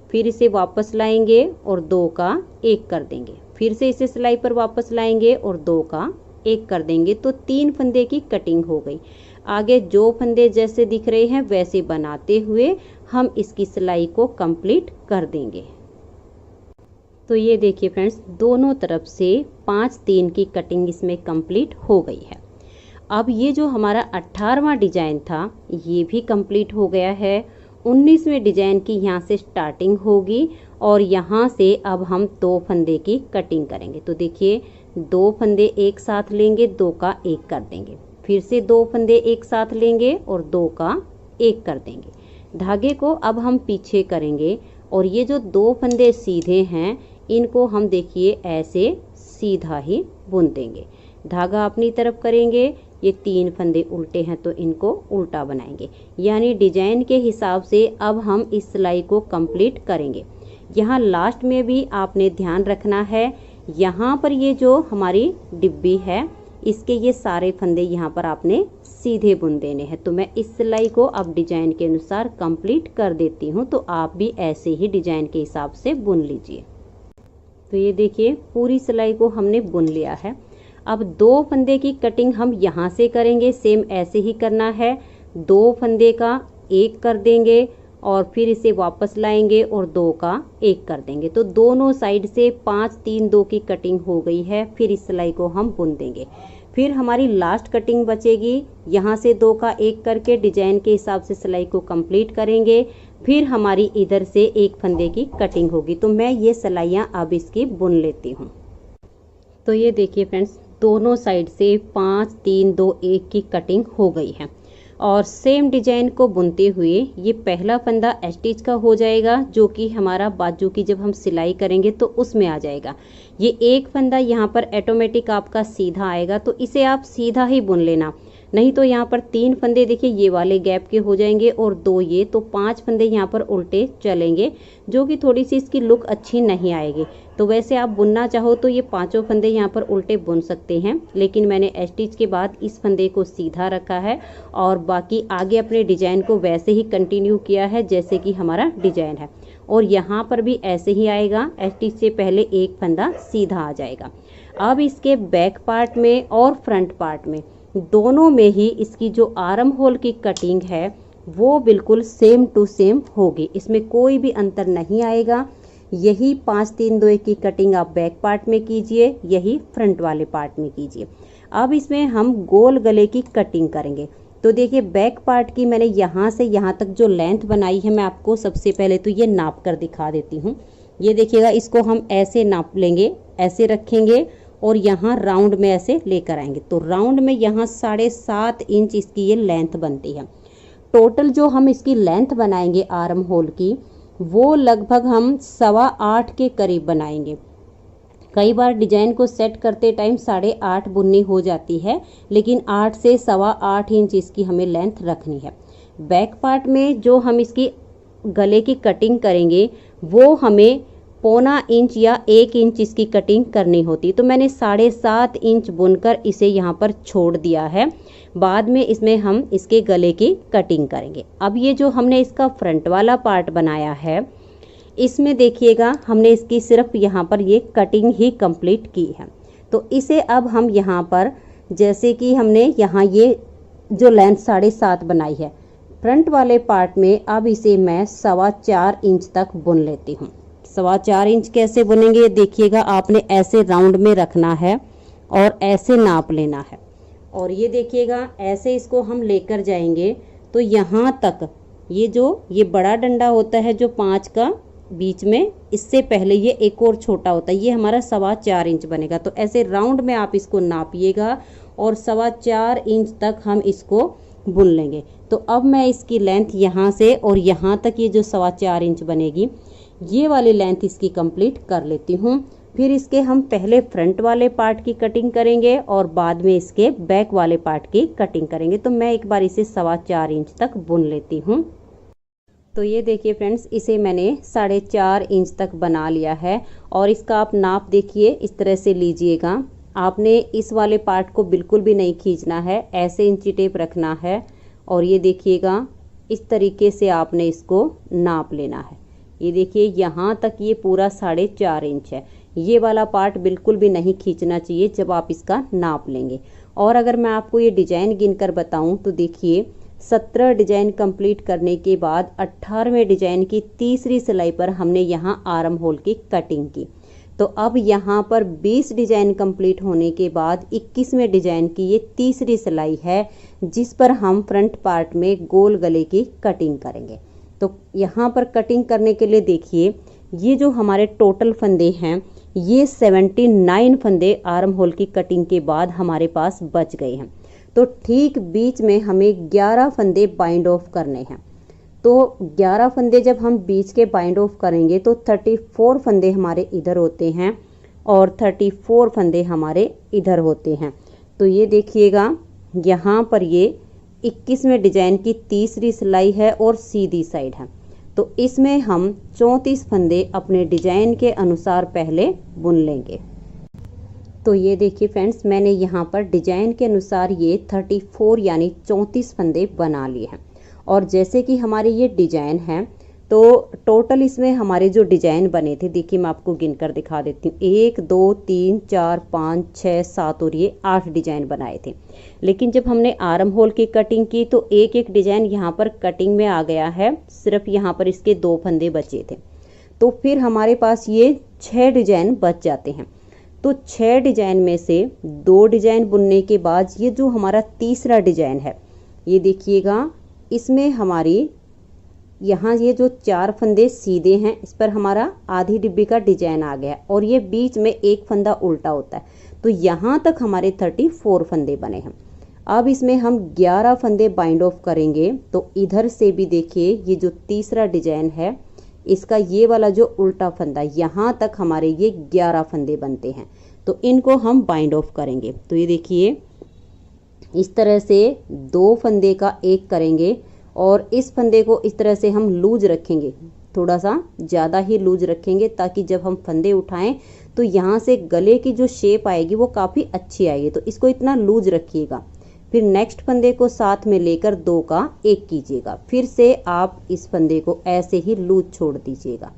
फिर इसे वापस लाएंगे और 2 का 1 कर देंगे, फिर से इसे सिलाई पर वापस लाएंगे और 2 का 1 कर देंगे। तो 3 फंदे की कटिंग हो गई। आगे जो फंदे जैसे दिख रहे हैं वैसे बनाते हुए हम इसकी सिलाई को कंप्लीट कर देंगे। तो ये देखिए फ्रेंड्स, दोनों तरफ से 5-3 की कटिंग इसमें कंप्लीट हो गई है। अब ये जो हमारा 18वां डिजाइन था ये भी कंप्लीट हो गया है। 19वें डिजाइन की यहाँ से स्टार्टिंग होगी और यहाँ से अब हम 2 फंदे की कटिंग करेंगे। तो देखिए 2 फंदे एक साथ लेंगे, 2 का 1 कर देंगे, फिर से 2 फंदे एक साथ लेंगे और 2 का 1 कर देंगे। धागे को अब हम पीछे करेंगे और ये जो 2 फंदे सीधे हैं इनको हम देखिए ऐसे सीधा ही बुन देंगे। धागा अपनी तरफ करेंगे, ये 3 फंदे उल्टे हैं तो इनको उल्टा बनाएंगे, यानी डिजाइन के हिसाब से अब हम इस सिलाई को कंप्लीट करेंगे। यहाँ लास्ट में भी आपने ध्यान रखना है, यहाँ पर ये जो हमारी डिब्बी है इसके ये सारे फंदे यहाँ पर आपने सीधे बुन देने हैं। तो मैं इस सिलाई को अब डिजाइन के अनुसार कंप्लीट कर देती हूँ, तो आप भी ऐसे ही डिजाइन के हिसाब से बुन लीजिए। तो ये देखिए पूरी सिलाई को हमने बुन लिया है। अब 2 फंदे की कटिंग हम यहाँ से करेंगे, सेम ऐसे ही करना है। 2 फंदे का 1 कर देंगे और फिर इसे वापस लाएंगे और 2 का 1 कर देंगे। तो दोनों साइड से 5-3-2 की कटिंग हो गई है। फिर इस सिलाई को हम बुन देंगे। फिर हमारी लास्ट कटिंग बचेगी, यहाँ से 2 का 1 करके डिजाइन के हिसाब से सिलाई को कंप्लीट करेंगे। फिर हमारी इधर से 1 फंदे की कटिंग होगी। तो मैं ये सिलाइयाँ अब इसकी बुन लेती हूँ। तो ये देखिए फ्रेंड्स, दोनों साइड से 5-3-2-1 की कटिंग हो गई है और सेम डिजाइन को बुनते हुए ये पहला फंदा स्टिच का हो जाएगा, जो कि हमारा बाजू की जब हम सिलाई करेंगे तो उसमें आ जाएगा। ये 1 फंदा यहाँ पर ऑटोमेटिक आपका सीधा आएगा, तो इसे आप सीधा ही बुन लेना, नहीं तो यहाँ पर 3 फंदे देखिए ये वाले गैप के हो जाएंगे और 2 ये, तो 5 फंदे यहाँ पर उल्टे चलेंगे, जो कि थोड़ी सी इसकी लुक अच्छी नहीं आएगी। तो वैसे आप बुनना चाहो तो ये 5 फंदे यहाँ पर उल्टे बुन सकते हैं, लेकिन मैंने स्टिच के बाद इस फंदे को सीधा रखा है और बाकी आगे अपने डिजाइन को वैसे ही कंटिन्यू किया है जैसे कि हमारा डिजाइन है। और यहाँ पर भी ऐसे ही आएगा, स्टिच से पहले 1 फंदा सीधा आ जाएगा। अब इसके बैक पार्ट में और फ्रंट पार्ट में दोनों में ही इसकी जो आर्म होल की कटिंग है वो बिल्कुल सेम टू सेम होगी, इसमें कोई भी अंतर नहीं आएगा। यही 5-3-2-1 की कटिंग आप बैक पार्ट में कीजिए, यही फ्रंट वाले पार्ट में कीजिए। अब इसमें हम गोल गले की कटिंग करेंगे। तो देखिए बैक पार्ट की मैंने यहाँ से यहाँ तक जो लेंथ बनाई है, मैं आपको सबसे पहले तो ये नाप कर दिखा देती हूँ। ये देखिएगा, इसको हम ऐसे नाप लेंगे, ऐसे रखेंगे और यहाँ राउंड में ऐसे लेकर आएंगे। तो राउंड में यहाँ 7.5 इंच इसकी ये लेंथ बनती है। टोटल जो हम इसकी लेंथ बनाएंगे आर्म होल की, वो लगभग हम 8.25 के करीब बनाएंगे। कई बार डिजाइन को सेट करते टाइम 8.5 बुननी हो जाती है, लेकिन 8 से 8.25 इंच इसकी हमें लेंथ रखनी है। बैक पार्ट में जो हम इसकी गले की कटिंग करेंगे वो हमें 0.25 इंच या 1 इंच इसकी कटिंग करनी होती। तो मैंने 7.5 इंच बुनकर इसे यहाँ पर छोड़ दिया है। बाद में इसमें हम इसके गले की कटिंग करेंगे। अब ये जो हमने इसका फ्रंट वाला पार्ट बनाया है, इसमें देखिएगा हमने इसकी सिर्फ यहाँ पर ये कटिंग ही कंप्लीट की है। तो इसे अब हम यहाँ पर, जैसे कि हमने यहाँ ये जो लेंथ 7.5 बनाई है फ्रंट वाले पार्ट में, अब इसे मैं 4.25 इंच तक बुन लेती हूँ। 4.25 इंच कैसे बुनेंगे, देखिएगा आपने ऐसे राउंड में रखना है और ऐसे नाप लेना है। और ये देखिएगा ऐसे इसको हम लेकर जाएंगे तो यहाँ तक ये बड़ा डंडा होता है जो 5 का बीच में, इससे पहले ये एक और छोटा होता है, ये हमारा 4.25 इंच बनेगा। तो ऐसे राउंड में आप इसको नापिएगा और 4.25 इंच तक हम इसको बुन लेंगे। तो अब मैं इसकी लेंथ यहाँ से और यहाँ तक ये जो 4.25 इंच बनेगी, ये वाली लेंथ इसकी कंप्लीट कर लेती हूँ। फिर इसके हम पहले फ्रंट वाले पार्ट की कटिंग करेंगे और बाद में इसके बैक वाले पार्ट की कटिंग करेंगे। तो मैं एक बार इसे 4.25 इंच तक बुन लेती हूँ। तो ये देखिए फ्रेंड्स, इसे मैंने 4.5 इंच तक बना लिया है और इसका आप नाप देखिए, इस तरह से लीजिएगा। आपने इस वाले पार्ट को बिल्कुल भी नहीं खींचना है, ऐसे इंची टेप रखना है और ये देखिएगा इस तरीके से आपने इसको नाप लेना है। ये देखिए यहाँ तक ये पूरा 4.5 इंच है। ये वाला पार्ट बिल्कुल भी नहीं खींचना चाहिए जब आप इसका नाप लेंगे। और अगर मैं आपको ये डिजाइन गिनकर बताऊं तो देखिए 17 डिजाइन कंप्लीट करने के बाद 18वें डिजाइन की तीसरी सिलाई पर हमने यहाँ आर्म होल की कटिंग की। तो अब यहाँ पर 20 डिजाइन कंप्लीट होने के बाद 21वें डिजाइन की ये तीसरी सिलाई है, जिस पर हम फ्रंट पार्ट में गोल गले की कटिंग करेंगे। तो यहाँ पर कटिंग करने के लिए देखिए, ये जो हमारे टोटल फंदे हैं, ये 79 फंदे आर्म होल की कटिंग के बाद हमारे पास बच गए हैं। तो ठीक बीच में हमें 11 फंदे बाइंड ऑफ करने हैं। तो 11 फंदे जब हम बीच के बाइंड ऑफ करेंगे तो 34 फंदे हमारे इधर होते हैं और 34 फंदे हमारे इधर होते हैं। तो ये देखिएगा यहाँ पर ये 21वें डिजाइन की तीसरी सिलाई है और सीधी साइड है। तो इसमें हम 34 फंदे अपने डिजाइन के अनुसार पहले बुन लेंगे। तो ये देखिए फ्रेंड्स, मैंने यहाँ पर डिजाइन के अनुसार ये 34 यानी 34 फंदे बना लिए हैं। और जैसे कि हमारे ये डिजाइन है, तो टोटल इसमें हमारे जो डिजाइन बने थे, देखिए मैं आपको गिनकर दिखा देती हूँ। 1 2 3 4 5 6 7 और ये 8 डिजाइन बनाए थे। लेकिन जब हमने आर्म होल की कटिंग की तो एक एक डिजाइन यहाँ पर कटिंग में आ गया है, सिर्फ यहाँ पर इसके 2 फंदे बचे थे। तो फिर हमारे पास ये 6 डिजाइन बच जाते हैं। तो 6 डिजाइन में से 2 डिजाइन बुनने के बाद ये जो हमारा तीसरा डिजाइन है, ये देखिएगा इसमें हमारी यहाँ ये जो 4 फंदे सीधे हैं, इस पर हमारा आधी डिब्बी का डिजाइन आ गया और ये बीच में एक फंदा उल्टा होता है। तो यहाँ तक हमारे 34 फंदे बने हैं। अब इसमें हम 11 फंदे बाइंड ऑफ करेंगे। तो इधर से भी देखिए ये जो तीसरा डिजाइन है, इसका ये वाला जो उल्टा फंदा, यहाँ तक हमारे ये 11 फंदे बनते हैं। तो इनको हम बाइंड ऑफ करेंगे। तो ये देखिए इस तरह से 2 फंदे का एक करेंगे और इस फंदे को इस तरह से हम लूज रखेंगे, थोड़ा सा ज़्यादा ही लूज रखेंगे, ताकि जब हम फंदे उठाएं तो यहाँ से गले की जो शेप आएगी वो काफ़ी अच्छी आएगी। तो इसको इतना लूज रखिएगा। फिर नेक्स्ट फंदे को साथ में लेकर 2 का एक कीजिएगा। फिर से आप इस फंदे को ऐसे ही लूज छोड़ दीजिएगा।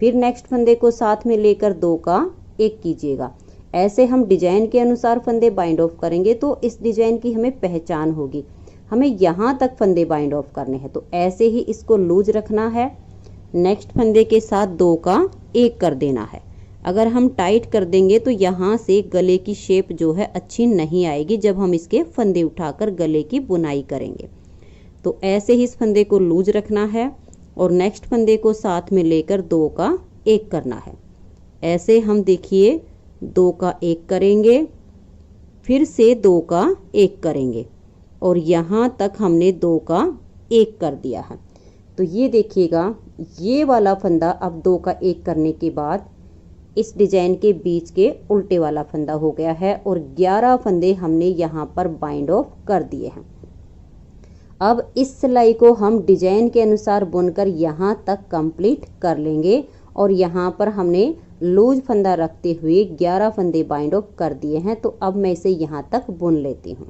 फिर नेक्स्ट फंदे को साथ में लेकर 2 का एक कीजिएगा। ऐसे हम डिजाइन के अनुसार फंदे बाइंड ऑफ करेंगे तो इस डिजाइन की हमें पहचान होगी। हमें यहाँ तक फंदे बाइंड ऑफ करने हैं। तो ऐसे ही इसको लूज रखना है, नेक्स्ट फंदे के साथ 2 का एक कर देना है। अगर हम टाइट कर देंगे तो यहाँ से गले की शेप जो है अच्छी नहीं आएगी जब हम इसके फंदे उठाकर गले की बुनाई करेंगे। तो ऐसे ही इस फंदे को लूज रखना है और नेक्स्ट फंदे को साथ में लेकर 2 का 1 करना है। ऐसे हम देखिए 2 का 1 करेंगे, फिर से 2 का 1 करेंगे और यहाँ तक हमने 2 का 1 कर दिया है। तो ये देखिएगा ये वाला फंदा अब 2 का 1 करने के बाद इस डिजाइन के बीच के उल्टे वाला फंदा हो गया है और 11 फंदे हमने यहाँ पर बाइंड ऑफ कर दिए हैं। अब इस सिलाई को हम डिजाइन के अनुसार बुनकर यहाँ तक कंप्लीट कर लेंगे और यहाँ पर हमने लूज फंदा रखते हुए 11 फंदे बाइंड ऑफ कर दिए हैं। तो अब मैं इसे यहाँ तक बुन लेती हूँ।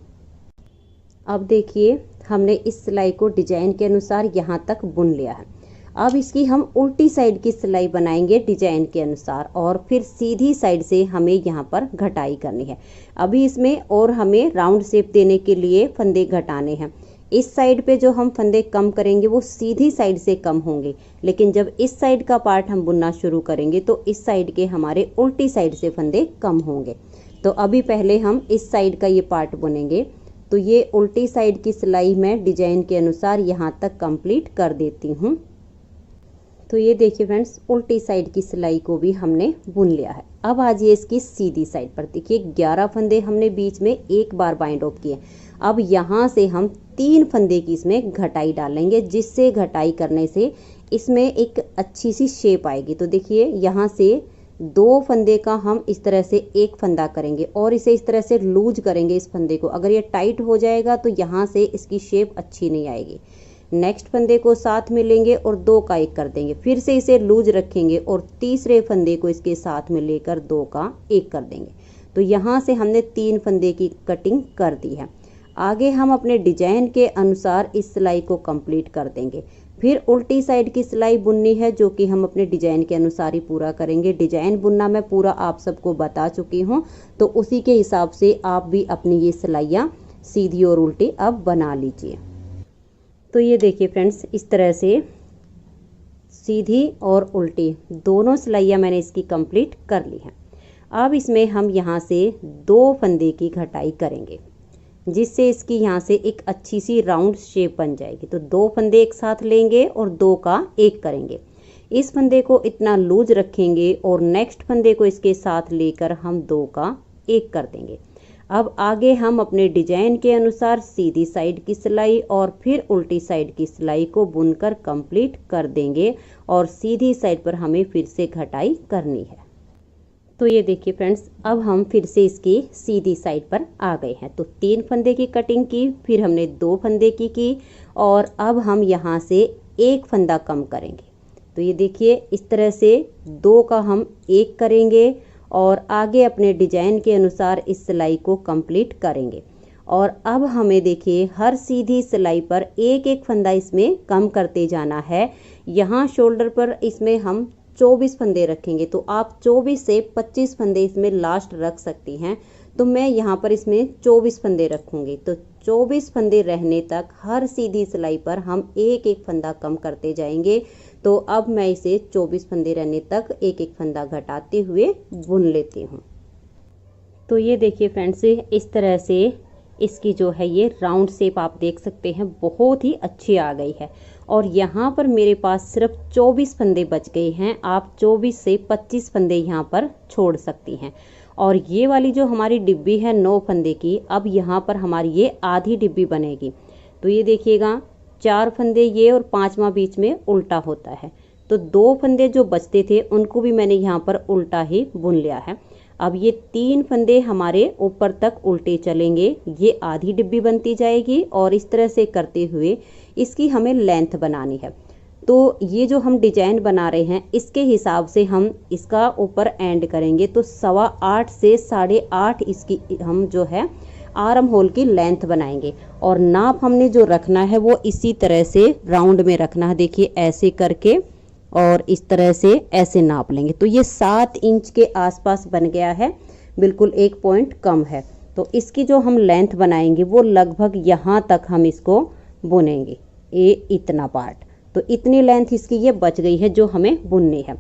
अब देखिए हमने इस सिलाई को डिजाइन के अनुसार यहाँ तक बुन लिया है। अब इसकी हम उल्टी साइड की सिलाई बनाएंगे डिजाइन के अनुसार और फिर सीधी साइड से हमें यहाँ पर घटाई करनी है। अभी इसमें और हमें राउंड शेप देने के लिए फंदे घटाने हैं। इस साइड पे जो हम फंदे कम करेंगे वो सीधी साइड से कम होंगे, लेकिन जब इस साइड का पार्ट हम बुनना शुरू करेंगे तो इस साइड के हमारे उल्टी साइड से फंदे कम होंगे। तो अभी पहले हम इस साइड का ये पार्ट बुनेंगे। तो ये उल्टी साइड की सिलाई मैं डिजाइन के अनुसार यहाँ तक कंप्लीट कर देती हूँ। तो ये देखिए फ्रेंड्स, उल्टी साइड की सिलाई को भी हमने बुन लिया है। अब आ जाइए इसकी सीधी साइड पर। देखिए 11 फंदे हमने बीच में एक बार बाइंड ऑफ किए। अब यहाँ से हम 3 फंदे की इसमें घटाई डालेंगे, जिससे घटाई करने से इसमें एक अच्छी सी शेप आएगी। तो देखिए यहाँ से 2 फंदे का हम इस तरह से एक फंदा करेंगे और इसे इस तरह से लूज करेंगे इस फंदे को। अगर ये टाइट हो जाएगा तो यहाँ से इसकी शेप अच्छी नहीं आएगी। नेक्स्ट फंदे को साथ में लेंगे और 2 का 1 कर देंगे, फिर से इसे लूज रखेंगे और तीसरे फंदे को इसके साथ में लेकर 2 का 1 कर देंगे। तो यहाँ से हमने 3 फंदे की कटिंग कर दी है। आगे हम अपने डिजाइन के अनुसार इस सिलाई को कंप्लीट कर देंगे। फिर उल्टी साइड की सिलाई बुननी है, जो कि हम अपने डिजाइन के अनुसार ही पूरा करेंगे। डिजाइन बुनना मैं पूरा आप सबको बता चुकी हूँ, तो उसी के हिसाब से आप भी अपनी ये सिलाइयाँ सीधी और उल्टी अब बना लीजिए। तो ये देखिए फ्रेंड्स, इस तरह से सीधी और उल्टी दोनों सिलाइयाँ मैंने इसकी कंप्लीट कर ली हैं। अब इसमें हम यहाँ से 2 फंदे की घटाई करेंगे, जिससे इसकी यहाँ से एक अच्छी सी राउंड शेप बन जाएगी। तो 2 फंदे एक साथ लेंगे और 2 का 1 करेंगे। इस फंदे को इतना लूज रखेंगे और नेक्स्ट फंदे को इसके साथ लेकर हम 2 का 1 कर देंगे। अब आगे हम अपने डिजाइन के अनुसार सीधी साइड की सिलाई और फिर उल्टी साइड की सिलाई को बुनकर कंप्लीट कर देंगे और सीधी साइड पर हमें फिर से घटाई करनी है। तो ये देखिए फ्रेंड्स, अब हम फिर से इसकी सीधी साइड पर आ गए हैं। तो 3 फंदे की कटिंग की, फिर हमने 2 फंदे की और अब हम यहाँ से 1 फंदा कम करेंगे। तो ये देखिए इस तरह से 2 का हम 1 करेंगे और आगे अपने डिजाइन के अनुसार इस सिलाई को कंप्लीट करेंगे। और अब हमें देखिए हर सीधी सिलाई पर एक एक फंदा इसमें कम करते जाना है। यहाँ शोल्डर पर इसमें हम 24 फंदे रखेंगे, तो आप 24 से 25 फंदे इसमें लास्ट रख सकती हैं। तो मैं यहाँ पर इसमें 24 फंदे रखूँगी। तो 24 फंदे रहने तक हर सीधी सिलाई पर हम एक एक फंदा कम करते जाएंगे। तो अब मैं इसे 24 फंदे रहने तक एक एक फंदा घटाते हुए बुन लेती हूँ। तो ये देखिए फ्रेंड्स, इस तरह से इसकी जो है ये राउंड शेप आप देख सकते हैं, बहुत ही अच्छी आ गई है। और यहाँ पर मेरे पास सिर्फ 24 फंदे बच गए हैं। आप 24 से 25 फंदे यहाँ पर छोड़ सकती हैं। और ये वाली जो हमारी डिब्बी है 9 फंदे की, अब यहाँ पर हमारी ये आधी डिब्बी बनेगी। तो ये देखिएगा 4 फंदे ये और 5वां बीच में उल्टा होता है। तो 2 फंदे जो बचते थे उनको भी मैंने यहाँ पर उल्टा ही बुन लिया है। अब ये 3 फंदे हमारे ऊपर तक उल्टे चलेंगे, ये आधी डिब्बी बनती जाएगी। और इस तरह से करते हुए इसकी हमें लेंथ बनानी है। तो ये जो हम डिजाइन बना रहे हैं इसके हिसाब से हम इसका ऊपर एंड करेंगे। तो 8.25 से 8.5 इसकी हम जो है आर्म होल की लेंथ बनाएंगे। और नाप हमने जो रखना है वो इसी तरह से राउंड में रखना है। देखिए ऐसे करके और इस तरह से ऐसे नाप लेंगे। तो ये 7 इंच के आसपास बन गया है, बिल्कुल 1 पॉइंट कम है। तो इसकी जो हम लेंथ बनाएंगे वो लगभग यहाँ तक हम इसको बुनेंगे, ये इतना पार्ट। तो इतनी लेंथ इसकी ये बच गई है जो हमें बुननी है।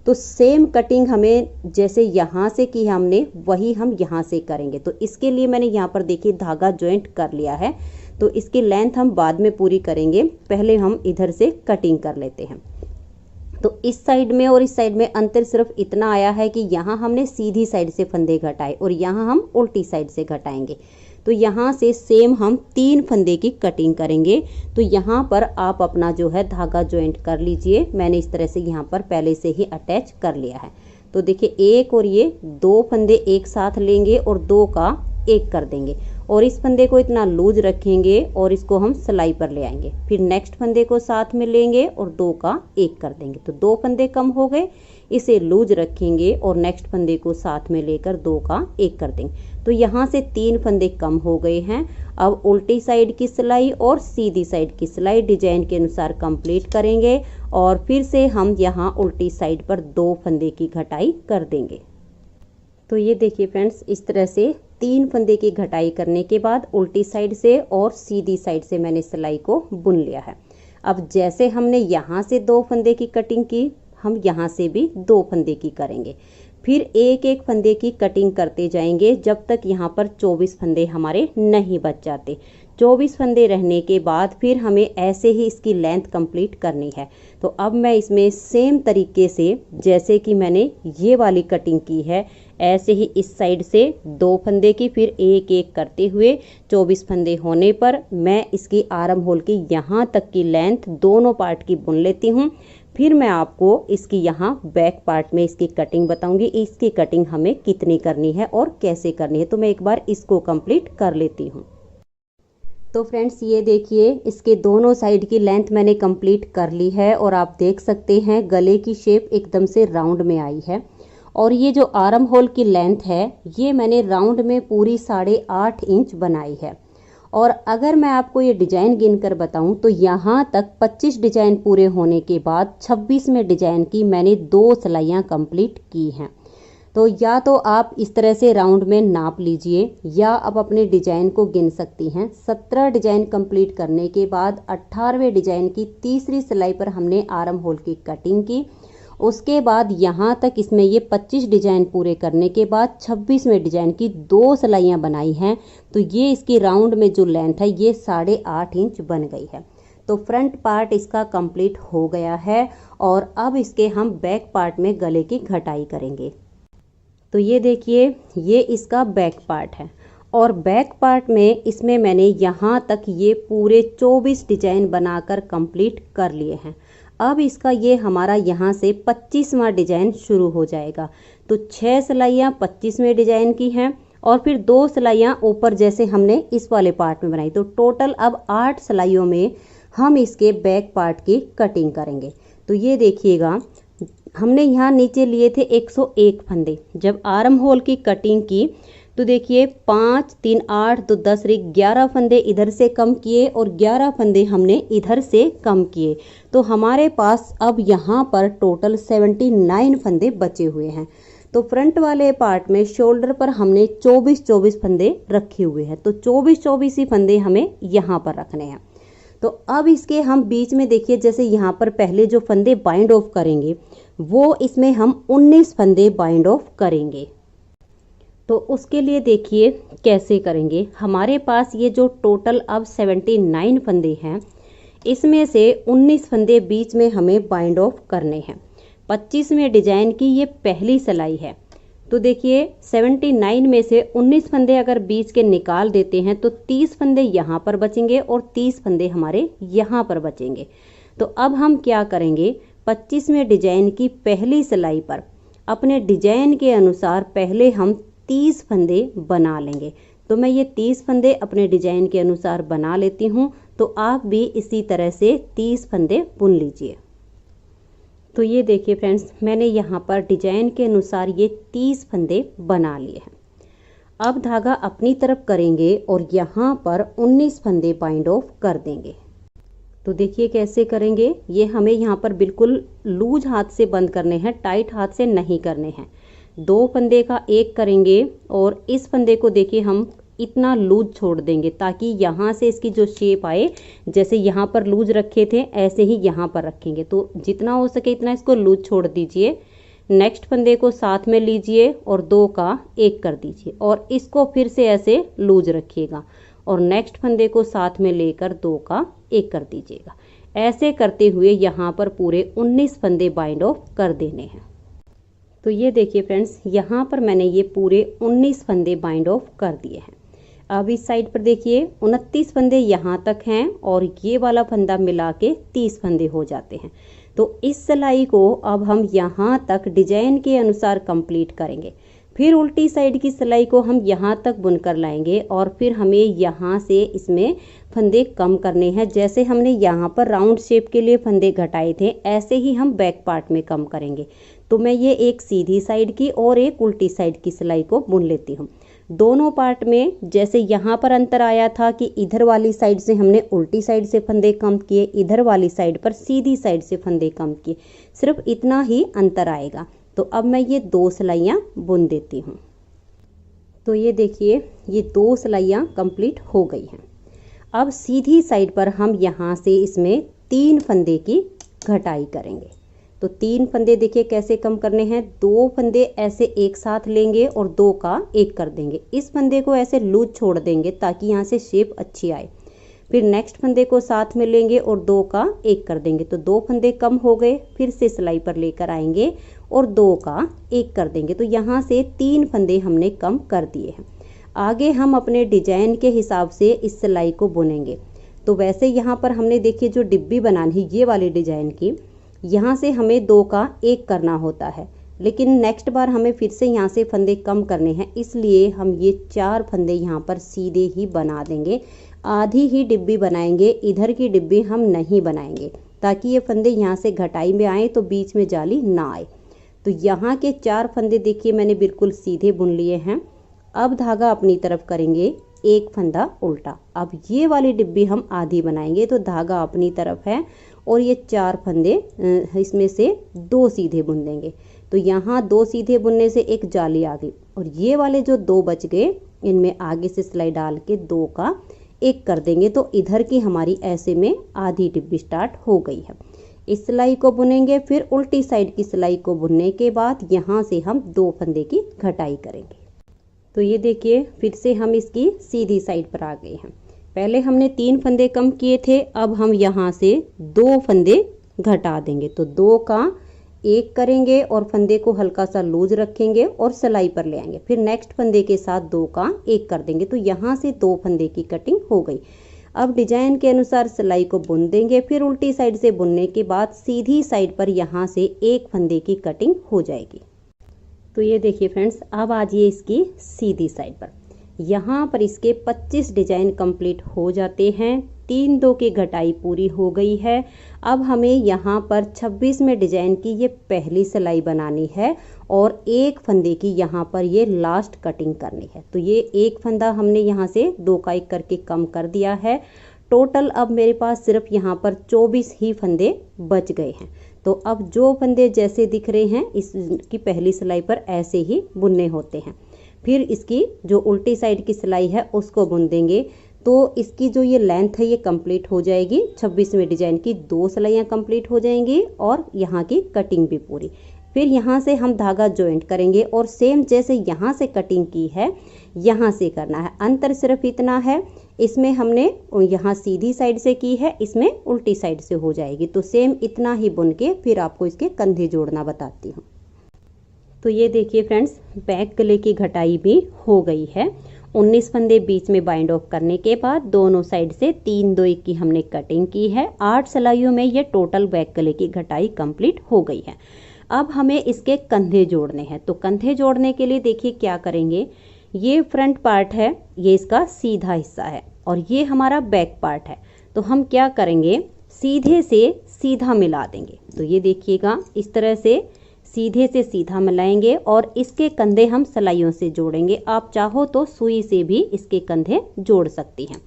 तो सेम कटिंग हमें जैसे यहाँ से की हमने वही हम यहाँ से करेंगे। तो इसके लिए मैंने यहाँ पर देखिए धागा ज्वाइंट कर लिया है। तो इसकी लेंथ हम बाद में पूरी करेंगे, पहले हम इधर से कटिंग कर लेते हैं। तो इस साइड में और इस साइड में अंतर सिर्फ इतना आया है कि यहाँ हमने सीधी साइड से फंदे घटाए और यहाँ हम उल्टी साइड से घटाएंगे। तो यहाँ से सेम हम 3 फंदे की कटिंग करेंगे। तो यहाँ पर आप अपना जो है धागा ज्वाइंट कर लीजिए। मैंने इस तरह से यहाँ पर पहले से ही अटैच कर लिया है। तो देखिए एक और ये 2 फंदे एक साथ लेंगे और 2 का 1 कर देंगे और इस फंदे को इतना लूज रखेंगे और इसको हम सिलाई पर ले आएंगे। फिर नेक्स्ट फंदे को साथ में लेंगे और 2 का 1 कर देंगे। तो 2 फंदे कम हो गए, इसे लूज रखेंगे और नेक्स्ट फंदे को साथ में लेकर 2 का 1 कर देंगे। तो यहाँ से 3 फंदे कम हो गए हैं। अब उल्टी साइड की सिलाई और सीधी साइड की सिलाई डिजाइन के अनुसार कंप्लीट करेंगे और फिर से हम यहाँ उल्टी साइड पर 2 फंदे की घटाई कर देंगे। तो ये देखिए फ्रेंड्स, इस तरह से 3 फंदे की घटाई करने के बाद उल्टी साइड से और सीधी साइड से मैंने सिलाई को बुन लिया है। अब जैसे हमने यहाँ से 2 फंदे की कटिंग की, हम यहाँ से भी 2 फंदे की करेंगे। फिर एक एक फंदे की कटिंग करते जाएंगे जब तक यहाँ पर 24 फंदे हमारे नहीं बच जाते। 24 फंदे रहने के बाद फिर हमें ऐसे ही इसकी लेंथ कंप्लीट करनी है। तो अब मैं इसमें सेम तरीके से जैसे कि मैंने ये वाली कटिंग की है, ऐसे ही इस साइड से 2 फंदे की फिर एक एक करते हुए 24 फंदे होने पर मैं इसकी आर्म होल की यहाँ तक की लेंथ दोनों पार्ट की बुन लेती हूँ। फिर मैं आपको इसकी यहाँ बैक पार्ट में इसकी कटिंग बताऊंगी, इसकी कटिंग हमें कितनी करनी है और कैसे करनी है। तो मैं एक बार इसको कंप्लीट कर लेती हूँ। तो फ्रेंड्स ये देखिए, इसके दोनों साइड की लेंथ मैंने कंप्लीट कर ली है और आप देख सकते हैं गले की शेप एकदम से राउंड में आई है। और ये जो आर्म होल की लेंथ है ये मैंने राउंड में पूरी 8.5 इंच बनाई है। और अगर मैं आपको ये डिजाइन गिनकर बताऊं तो यहाँ तक 25 डिजाइन पूरे होने के बाद 26वें डिजाइन की मैंने 2 सिलाइयाँ कंप्लीट की हैं। तो या तो आप इस तरह से राउंड में नाप लीजिए या आप अपने डिजाइन को गिन सकती हैं। 17 डिजाइन कंप्लीट करने के बाद 18वें डिजाइन की तीसरी सिलाई पर हमने आर्म होल की कटिंग की। उसके बाद यहाँ तक इसमें ये 25 डिजाइन पूरे करने के बाद 26वें डिजाइन की 2 सिलाइयाँ बनाई हैं। तो ये इसकी राउंड में जो लेंथ है ये 8.5 इंच बन गई है। तो फ्रंट पार्ट इसका कंप्लीट हो गया है और अब इसके हम बैक पार्ट में गले की घटाई करेंगे। तो ये देखिए, ये इसका बैक पार्ट है और बैक पार्ट में इसमें मैंने यहाँ तक ये पूरे 24 डिजाइन बनाकर कंप्लीट कर लिए हैं। अब इसका ये हमारा यहाँ से 25वां डिजाइन शुरू हो जाएगा। तो 6 सिलाइयाँ 25वें डिजाइन की हैं और फिर 2 सिलाइयाँ ऊपर जैसे हमने इस वाले पार्ट में बनाई। तो टोटल अब 8 सिलाइयों में हम इसके बैक पार्ट की कटिंग करेंगे। तो ये देखिएगा, हमने यहाँ नीचे लिए थे 101 फंदे। जब आर्म होल की कटिंग की तो देखिए 5 3 8 तो 10 11 फंदे इधर से कम किए और 11 फंदे हमने इधर से कम किए। तो हमारे पास अब यहाँ पर टोटल 79 फंदे बचे हुए हैं। तो फ्रंट वाले पार्ट में शोल्डर पर हमने 24 फंदे रखे हुए हैं। तो 24 ही फंदे हमें यहाँ पर रखने हैं। तो अब इसके हम बीच में देखिए, जैसे यहाँ पर पहले जो फंदे बाइंड ऑफ करेंगे वो इसमें हम 19 फंदे बाइंड ऑफ करेंगे। तो उसके लिए देखिए कैसे करेंगे। हमारे पास ये जो टोटल अब 79 फंदे हैं, इसमें से 19 फंदे बीच में हमें बाइंड ऑफ करने हैं। 25वें डिजाइन की ये पहली सिलाई है। तो देखिए 79 में से 19 फंदे अगर बीच के निकाल देते हैं तो 30 फंदे यहाँ पर बचेंगे और 30 फंदे हमारे यहाँ पर बचेंगे। तो अब हम क्या करेंगे, 25वें डिजाइन की पहली सिलाई पर अपने डिजाइन के अनुसार पहले हम 30 फंदे बना लेंगे। तो मैं ये 30 फंदे अपने डिजाइन के अनुसार बना लेती हूँ। तो आप भी इसी तरह से 30 फंदे बुन लीजिए। तो ये देखिए फ्रेंड्स, मैंने यहाँ पर डिजाइन के अनुसार ये 30 फंदे बना लिए हैं। अब धागा अपनी तरफ करेंगे और यहाँ पर 19 फंदे बाइंड ऑफ कर देंगे। तो देखिए कैसे करेंगे। ये हमें यहाँ पर बिल्कुल लूज हाथ से बंद करने हैं, टाइट हाथ से नहीं करने हैं। 2 फंदे का 1 करेंगे और इस फंदे को देखिए हम इतना लूज छोड़ देंगे ताकि यहाँ से इसकी जो शेप आए, जैसे यहाँ पर लूज रखे थे ऐसे ही यहाँ पर रखेंगे। तो जितना हो सके इतना इसको लूज छोड़ दीजिए। नेक्स्ट फंदे को साथ में लीजिए और 2 का 1 कर दीजिए और इसको फिर से ऐसे लूज रखिएगा और नेक्स्ट फंदे को साथ में लेकर 2 का 1 कर दीजिएगा। ऐसे करते हुए यहाँ पर पूरे 19 फंदे बाइंड ऑफ कर देने हैं। तो ये देखिए फ्रेंड्स, यहाँ पर मैंने ये पूरे 19 फंदे बाइंड ऑफ कर दिए हैं। अब इस साइड पर देखिए 29 फंदे यहाँ तक हैं और ये वाला फंदा मिला के 30 फंदे हो जाते हैं। तो इस सिलाई को अब हम यहाँ तक डिजाइन के अनुसार कंप्लीट करेंगे। फिर उल्टी साइड की सिलाई को हम यहाँ तक बुनकर लाएंगे और फिर हमें यहाँ से इसमें फंदे कम करने हैं। जैसे हमने यहाँ पर राउंड शेप के लिए फंदे घटाए थे, ऐसे ही हम बैक पार्ट में कम करेंगे। तो मैं ये एक सीधी साइड की और एक उल्टी साइड की सिलाई को बुन लेती हूँ। दोनों पार्ट में जैसे यहाँ पर अंतर आया था कि इधर वाली साइड से हमने उल्टी साइड से फंदे कम किए, इधर वाली साइड पर सीधी साइड से फंदे कम किए, सिर्फ इतना ही अंतर आएगा। तो अब मैं ये 2 सिलाइयाँ बुन देती हूँ। तो ये देखिए, ये 2 सिलाइयाँ कंप्लीट हो गई हैं। अब सीधी साइड पर हम यहाँ से इसमें 3 फंदे की घटाई करेंगे। तो 3 फंदे देखिए कैसे कम करने हैं। 2 फंदे ऐसे एक साथ लेंगे और 2 का 1 कर देंगे। इस फंदे को ऐसे लूज छोड़ देंगे ताकि यहाँ से शेप अच्छी आए। फिर नेक्स्ट फंदे को साथ में लेंगे और 2 का 1 कर देंगे। तो 2 फंदे कम हो गए, फिर से सिलाई पर लेकर आएंगे और 2 का 1 कर देंगे। तो यहाँ से 3 फंदे हमने कम कर दिए हैं। आगे हम अपने डिजाइन के हिसाब से इस सिलाई को बुनेंगे। तो वैसे यहाँ पर हमने देखिए जो डिब्बी बनानी है ये वाली डिजाइन की, यहाँ से हमें 2 का 1 करना होता है, लेकिन नेक्स्ट बार हमें फिर से यहाँ से फंदे कम करने हैं, इसलिए हम ये 4 फंदे यहाँ पर सीधे ही बना देंगे। आधी ही डिब्बी बनाएंगे, इधर की डिब्बी हम नहीं बनाएंगे ताकि ये फंदे यहाँ से घटाई में आए तो बीच में जाली ना आए। तो यहाँ के 4 फंदे देखिए मैंने बिल्कुल सीधे बुन लिए हैं। अब धागा अपनी तरफ करेंगे, 1 फंदा उल्टा। अब ये वाली डिब्बी हम आधी बनाएंगे, तो धागा अपनी तरफ है और ये 4 फंदे इसमें से 2 सीधे बुन देंगे। तो यहाँ 2 सीधे बुनने से एक जाली आ गई और ये वाले जो 2 बच गए इनमें आगे से सिलाई डाल के 2 का 1 कर देंगे। तो इधर की हमारी ऐसे में आधी डिब्बी स्टार्ट हो गई है। इस सिलाई को बुनेंगे, फिर उल्टी साइड की सिलाई को बुनने के बाद यहाँ से हम 2 फंदे की घटाई करेंगे। तो ये देखिए फिर से हम इसकी सीधी साइड पर आ गए हैं। पहले हमने 3 फंदे कम किए थे, अब हम यहाँ से 2 फंदे घटा देंगे। तो 2 का 1 करेंगे और फंदे को हल्का सा लूज रखेंगे और सिलाई पर ले आएंगे। फिर नेक्स्ट फंदे के साथ 2 का 1 कर देंगे। तो यहाँ से 2 फंदे की कटिंग हो गई। अब डिजाइन के अनुसार सिलाई को बुन देंगे। फिर उल्टी साइड से बुनने के बाद सीधी साइड पर यहाँ से 1 फंदे की कटिंग हो जाएगी। तो ये देखिए फ्रेंड्स, अब आ जाइए इसकी सीधी साइड पर। यहाँ पर इसके 25 डिजाइन कंप्लीट हो जाते हैं। 3-2 की घटाई पूरी हो गई है। अब हमें यहाँ पर 26वें डिजाइन की ये पहली सिलाई बनानी है और 1 फंदे की यहाँ पर ये लास्ट कटिंग करनी है। तो ये 1 फंदा हमने यहाँ से 2 का 1 करके कम कर दिया है। टोटल अब मेरे पास सिर्फ यहाँ पर 24 ही फंदे बच गए हैं। तो अब जो फंदे जैसे दिख रहे हैं इसकी पहली सिलाई पर ऐसे ही बुनने होते हैं। फिर इसकी जो उल्टी साइड की सिलाई है उसको बुन देंगे। तो इसकी जो ये लेंथ है ये कंप्लीट हो जाएगी। 26वें डिजाइन की 2 सिलाइयाँ कंप्लीट हो जाएंगी और यहाँ की कटिंग भी पूरी। फिर यहाँ से हम धागा जॉइंट करेंगे और सेम जैसे यहाँ से कटिंग की है यहाँ से करना है। अंतर सिर्फ इतना है, इसमें हमने यहाँ सीधी साइड से की है, इसमें उल्टी साइड से हो जाएगी। तो सेम इतना ही बुन के फिर आपको इसके कंधे जोड़ना बताती हूँ। तो ये देखिए फ्रेंड्स, बैक गले की घटाई भी हो गई है। 19 फंदे बीच में बाइंड ऑफ करने के बाद दोनों साइड से 3-2 की हमने कटिंग की है। 8 सिलाइयों में ये टोटल बैक गले की घटाई कंप्लीट हो गई है। अब हमें इसके कंधे जोड़ने हैं। तो कंधे जोड़ने के लिए देखिए क्या करेंगे, ये फ्रंट पार्ट है, ये इसका सीधा हिस्सा है और ये हमारा बैक पार्ट है। तो हम क्या करेंगे, सीधे से सीधा मिला देंगे। तो ये देखिएगा इस तरह से सीधे से सीधा मिलाएंगे और इसके कंधे हम सिलाइयों से जोड़ेंगे। आप चाहो तो सुई से भी इसके कंधे जोड़ सकती हैं।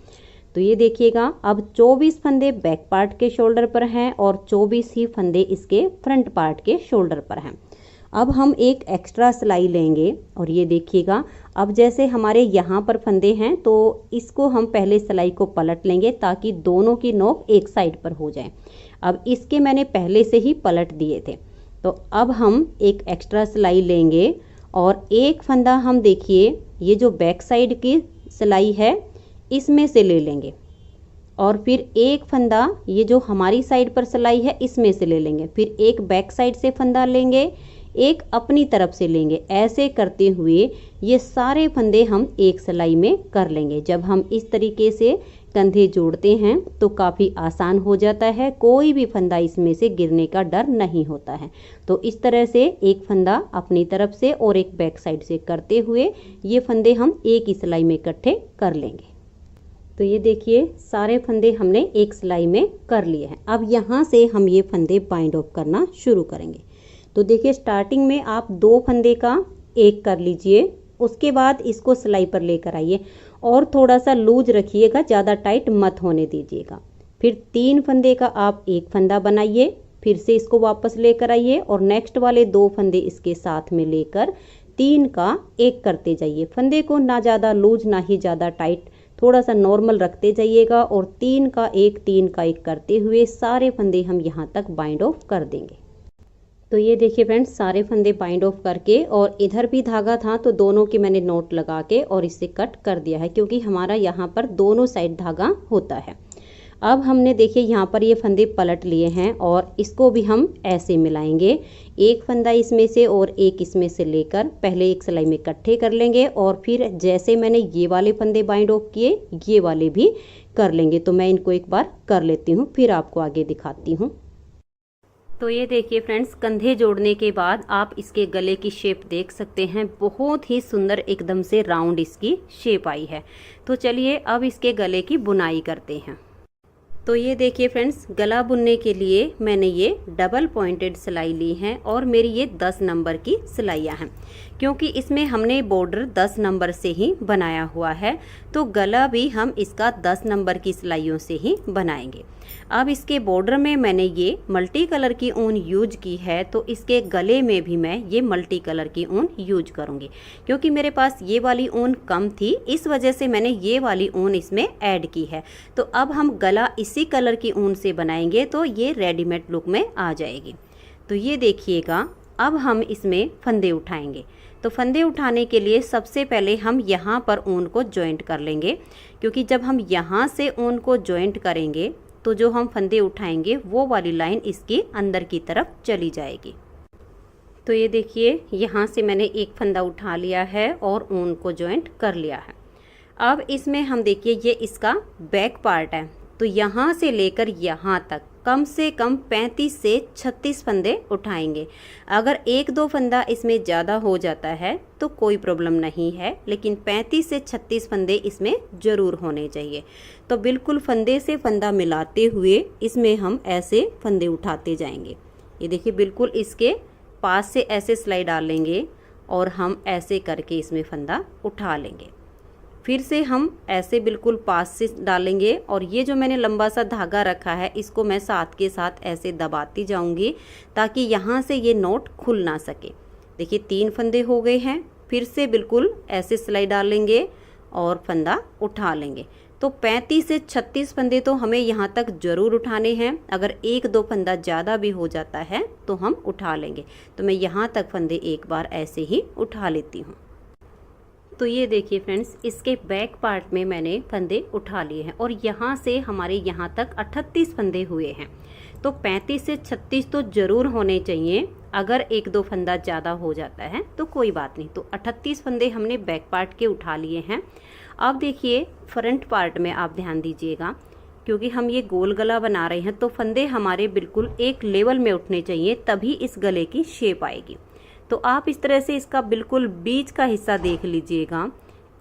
तो ये देखिएगा अब 24 फंदे बैक पार्ट के शोल्डर पर हैं और 24 ही फंदे इसके फ्रंट पार्ट के शोल्डर पर हैं। अब हम एक एक्स्ट्रा सिलाई लेंगे और ये देखिएगा अब जैसे हमारे यहाँ पर फंदे हैं तो इसको हम पहले सिलाई को पलट लेंगे ताकि दोनों की नोक एक साइड पर हो जाए। अब इसके मैंने पहले से ही पलट दिए थे। तो तो अब हम एक एक्स्ट्रा सिलाई लेंगे और एक फंदा हम देखिए ये जो बैक साइड की सिलाई है इसमें से ले लेंगे और फिर एक फंदा ये जो हमारी साइड पर सिलाई है इसमें से ले लेंगे, फिर एक बैक साइड से फंदा लेंगे, एक अपनी तरफ से लेंगे। ऐसे करते हुए ये सारे फंदे हम एक सिलाई में कर लेंगे। जब हम इस तरीके से कंधे जोड़ते हैं तो काफ़ी आसान हो जाता है, कोई भी फंदा इसमें से गिरने का डर नहीं होता है। तो इस तरह से एक फंदा अपनी तरफ से और एक बैक साइड से करते हुए ये फंदे हम एक ही सिलाई में इकट्ठे कर लेंगे। तो ये देखिए सारे फंदे हमने एक सिलाई में कर लिए हैं। अब यहाँ से हम ये फंदे बाइंड ऑफ करना शुरू करेंगे। तो देखिए स्टार्टिंग में आप 2 फंदे का एक कर लीजिए, उसके बाद इसको सिलाई पर लेकर आइए और थोड़ा सा लूज रखिएगा, ज़्यादा टाइट मत होने दीजिएगा। फिर 3 फंदे का आप एक फंदा बनाइए, फिर से इसको वापस लेकर आइए और नेक्स्ट वाले 2 फंदे इसके साथ में लेकर 3 का एक करते जाइए। फंदे को ना ज़्यादा लूज ना ही ज़्यादा टाइट, थोड़ा सा नॉर्मल रखते जाइएगा और 3 का एक करते हुए सारे फंदे हम यहाँ तक बाइंड ऑफ कर देंगे। तो ये देखिए फ्रेंड्स सारे फंदे बाइंड ऑफ करके और इधर भी धागा था तो दोनों के मैंने नोट लगा के और इससे कट कर दिया है, क्योंकि हमारा यहाँ पर दोनों साइड धागा होता है। अब हमने देखिए यहाँ पर ये फंदे पलट लिए हैं और इसको भी हम ऐसे मिलाएंगे, एक फंदा इसमें से और एक इसमें से लेकर पहले एक सिलाई में इकट्ठे कर लेंगे और फिर जैसे मैंने ये वाले फंदे बाइंड ऑफ किए ये वाले भी कर लेंगे। तो मैं इनको एक बार कर लेती हूँ फिर आपको आगे दिखाती हूँ। तो ये देखिए फ्रेंड्स कंधे जोड़ने के बाद आप इसके गले की शेप देख सकते हैं, बहुत ही सुंदर एकदम से राउंड इसकी शेप आई है। तो चलिए अब इसके गले की बुनाई करते हैं। तो ये देखिए फ्रेंड्स गला बुनने के लिए मैंने ये डबल पॉइंटेड सिलाई ली है और मेरी ये 10 नंबर की सिलाइयाँ हैं, क्योंकि इसमें हमने बॉर्डर 10 नंबर से ही बनाया हुआ है। तो गला भी हम इसका 10 नंबर की सिलाइयों से ही बनाएंगे। अब इसके बॉर्डर में मैंने ये मल्टी कलर की ऊन यूज की है, तो इसके गले में भी मैं ये मल्टी कलर की ऊन यूज करूँगी, क्योंकि मेरे पास ये वाली ऊन कम थी, इस वजह से मैंने ये वाली ऊन इसमें ऐड की है। तो अब हम गला इसी कलर की ऊन से बनाएंगे तो ये रेडीमेड लुक में आ जाएगी। तो ये देखिएगा अब हम इसमें फंदे उठाएंगे। तो फंदे उठाने के लिए सबसे पहले हम यहाँ पर ऊन को जॉइंट कर लेंगे, क्योंकि जब हम यहाँ से ऊन को जॉइंट करेंगे तो जो हम फंदे उठाएंगे वो वाली लाइन इसकी अंदर की तरफ चली जाएगी। तो ये देखिए यहाँ से मैंने एक फंदा उठा लिया है और ऊन को जॉइंट कर लिया है। अब इसमें हम देखिए ये इसका बैक पार्ट है, तो यहाँ से लेकर यहाँ तक कम से कम 35 से 36 फंदे उठाएंगे। अगर 1-2 फंदा इसमें ज़्यादा हो जाता है तो कोई प्रॉब्लम नहीं है, लेकिन 35 से 36 फंदे इसमें ज़रूर होने चाहिए। तो बिल्कुल फंदे से फंदा मिलाते हुए इसमें हम ऐसे फंदे उठाते जाएंगे। ये देखिए बिल्कुल इसके पास से ऐसे सिलाई डाल लेंगे और हम ऐसे करके इसमें फंदा उठा लेंगे। फिर से हम ऐसे बिल्कुल पास से डालेंगे और ये जो मैंने लंबा सा धागा रखा है इसको मैं साथ के साथ ऐसे दबाती जाऊंगी ताकि यहाँ से ये नोट खुल ना सके। देखिए 3 फंदे हो गए हैं, फिर से बिल्कुल ऐसे सिलाई डालेंगे और फंदा उठा लेंगे। तो 35 से 36 फंदे तो हमें यहाँ तक ज़रूर उठाने हैं। अगर 1-2 फंदा ज़्यादा भी हो जाता है तो हम उठा लेंगे। तो मैं यहाँ तक फंदे एक बार ऐसे ही उठा लेती हूँ। तो ये देखिए फ्रेंड्स इसके बैक पार्ट में मैंने फंदे उठा लिए हैं और यहाँ से हमारे यहाँ तक 38 फंदे हुए हैं। तो 35 से 36 तो ज़रूर होने चाहिए। अगर 1-2 फंदा ज़्यादा हो जाता है तो कोई बात नहीं। तो 38 फंदे हमने बैक पार्ट के उठा लिए हैं। अब देखिए फ्रंट पार्ट में आप ध्यान दीजिएगा, क्योंकि हम ये गोल गला बना रहे हैं तो फंदे हमारे बिल्कुल एक लेवल में उठने चाहिए, तभी इस गले की शेप आएगी। तो आप इस तरह से इसका बिल्कुल बीच का हिस्सा देख लीजिएगा,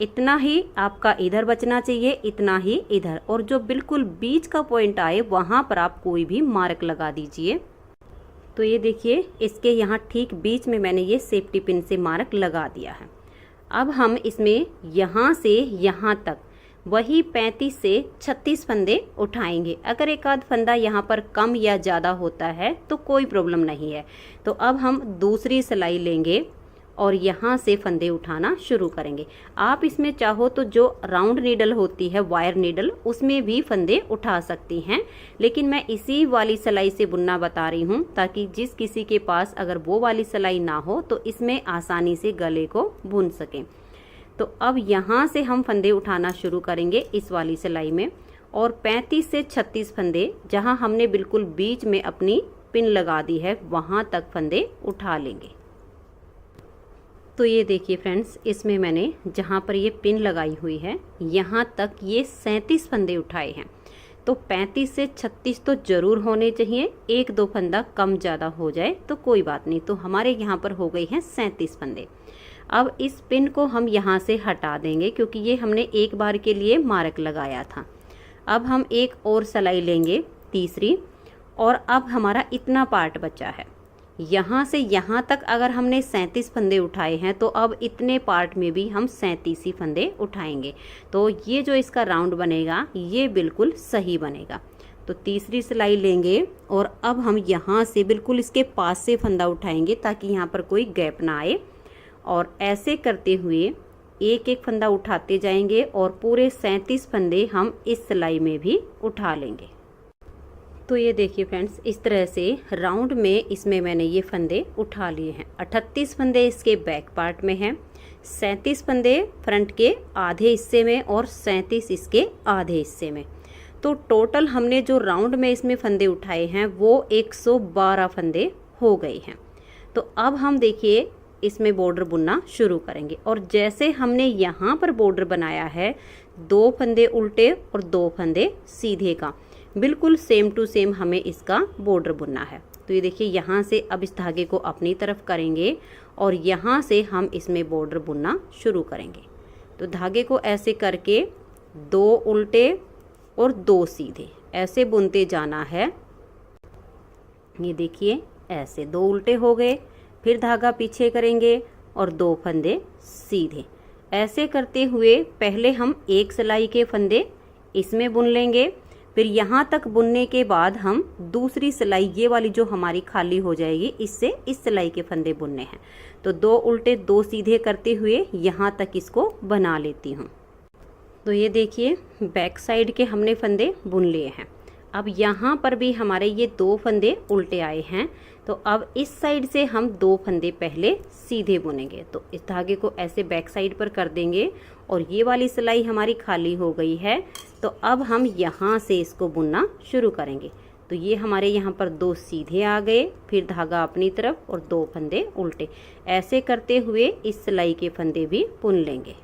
इतना ही आपका इधर बचना चाहिए, इतना ही इधर, और जो बिल्कुल बीच का पॉइंट आए वहाँ पर आप कोई भी मार्क लगा दीजिए। तो ये देखिए इसके यहाँ ठीक बीच में मैंने ये सेफ्टी पिन से मार्क लगा दिया है। अब हम इसमें यहाँ से यहाँ तक वही 35 से 36 फंदे उठाएंगे। अगर एक आध फंदा यहाँ पर कम या ज़्यादा होता है तो कोई प्रॉब्लम नहीं है। तो अब हम दूसरी सिलाई लेंगे और यहाँ से फंदे उठाना शुरू करेंगे। आप इसमें चाहो तो जो राउंड नीडल होती है, वायर नीडल, उसमें भी फंदे उठा सकती हैं, लेकिन मैं इसी वाली सिलाई से बुनना बता रही हूँ ताकि जिस किसी के पास अगर वो वाली सिलाई ना हो तो इसमें आसानी से गले को बुन सकें। तो अब यहाँ से हम फंदे उठाना शुरू करेंगे इस वाली सिलाई में, और 35 से 36 फंदे जहाँ हमने बिल्कुल बीच में अपनी पिन लगा दी है वहाँ तक फंदे उठा लेंगे। तो ये देखिए फ्रेंड्स, इसमें मैंने जहाँ पर ये पिन लगाई हुई है यहाँ तक ये 37 फंदे उठाए हैं। तो 35 से 36 तो ज़रूर होने चाहिए, एक दो फंदा कम ज़्यादा हो जाए तो कोई बात नहीं। तो हमारे यहाँ पर हो गई हैं 37 फंदे। अब इस पिन को हम यहाँ से हटा देंगे क्योंकि ये हमने एक बार के लिए मार्क लगाया था। अब हम एक और सिलाई लेंगे, तीसरी, और अब हमारा इतना पार्ट बचा है। यहाँ से यहाँ तक अगर हमने 37 फंदे उठाए हैं तो अब इतने पार्ट में भी हम 37 ही फंदे उठाएंगे। तो ये जो इसका राउंड बनेगा ये बिल्कुल सही बनेगा। तो तीसरी सिलाई लेंगे और अब हम यहाँ से बिल्कुल इसके पास से फंदा उठाएंगे ताकि यहाँ पर कोई गैप ना आए, और ऐसे करते हुए एक एक फंदा उठाते जाएंगे और पूरे 37 फंदे हम इस सिलाई में भी उठा लेंगे। तो ये देखिए फ्रेंड्स, इस तरह से राउंड में इसमें मैंने ये फंदे उठा लिए हैं। 38 फंदे इसके बैक पार्ट में हैं, 37 फंदे फ्रंट के आधे हिस्से में और 37 इसके आधे हिस्से में। तो टोटल हमने जो राउंड में इसमें फंदे उठाए हैं वो 112 फंदे हो गए हैं। तो अब हम देखिए इसमें बॉर्डर बुनना शुरू करेंगे, और जैसे हमने यहाँ पर बॉर्डर बनाया है 2 फंदे उल्टे और 2 फंदे सीधे का, बिल्कुल सेम टू सेम हमें इसका बॉर्डर बुनना है। तो ये देखिए यहाँ से अब इस धागे को अपनी तरफ करेंगे और यहाँ से हम इसमें बॉर्डर बुनना शुरू करेंगे। तो धागे को ऐसे करके 2 उल्टे और 2 सीधे ऐसे बुनते जाना है। ये देखिए ऐसे 2 उल्टे हो गए, फिर धागा पीछे करेंगे और 2 फंदे सीधे। ऐसे करते हुए पहले हम एक सिलाई के फंदे इसमें बुन लेंगे, फिर यहाँ तक बुनने के बाद हम दूसरी सिलाई ये वाली जो हमारी खाली हो जाएगी इससे इस सिलाई के फंदे बुनने हैं। तो 2 उल्टे 2 सीधे करते हुए यहाँ तक इसको बना लेती हूँ। तो ये देखिए बैक साइड के हमने फंदे बुन लिए हैं। अब यहाँ पर भी हमारे ये 2 फंदे उल्टे आए हैं, तो अब इस साइड से हम 2 फंदे पहले सीधे बुनेंगे। तो इस धागे को ऐसे बैक साइड पर कर देंगे और ये वाली सिलाई हमारी खाली हो गई है। तो अब हम यहाँ से इसको बुनना शुरू करेंगे। तो ये हमारे यहाँ पर 2 सीधे आ गए, फिर धागा अपनी तरफ और 2 फंदे उल्टे। ऐसे करते हुए इस सिलाई के फंदे भी बुन लेंगे।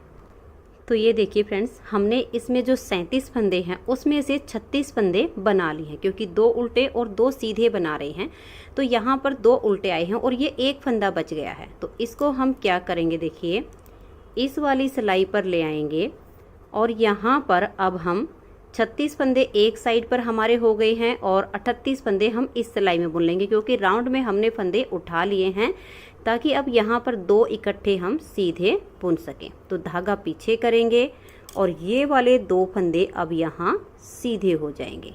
तो ये देखिए फ्रेंड्स, हमने इसमें जो 37 फंदे हैं उसमें से 36 फंदे बना लिए हैं, क्योंकि 2 उल्टे और 2 सीधे बना रहे हैं। तो यहाँ पर 2 उल्टे आए हैं और ये एक फंदा बच गया है। तो इसको हम क्या करेंगे, देखिए इस वाली सिलाई पर ले आएंगे और यहाँ पर अब हम 36 फंदे एक साइड पर हमारे हो गए हैं और 38 फंदे हम इस सिलाई में बुन लेंगे, क्योंकि राउंड में हमने फंदे उठा लिए हैं ताकि अब यहाँ पर 2 इकट्ठे हम सीधे बुन सकें। तो धागा पीछे करेंगे और ये वाले 2 फंदे अब यहाँ सीधे हो जाएंगे।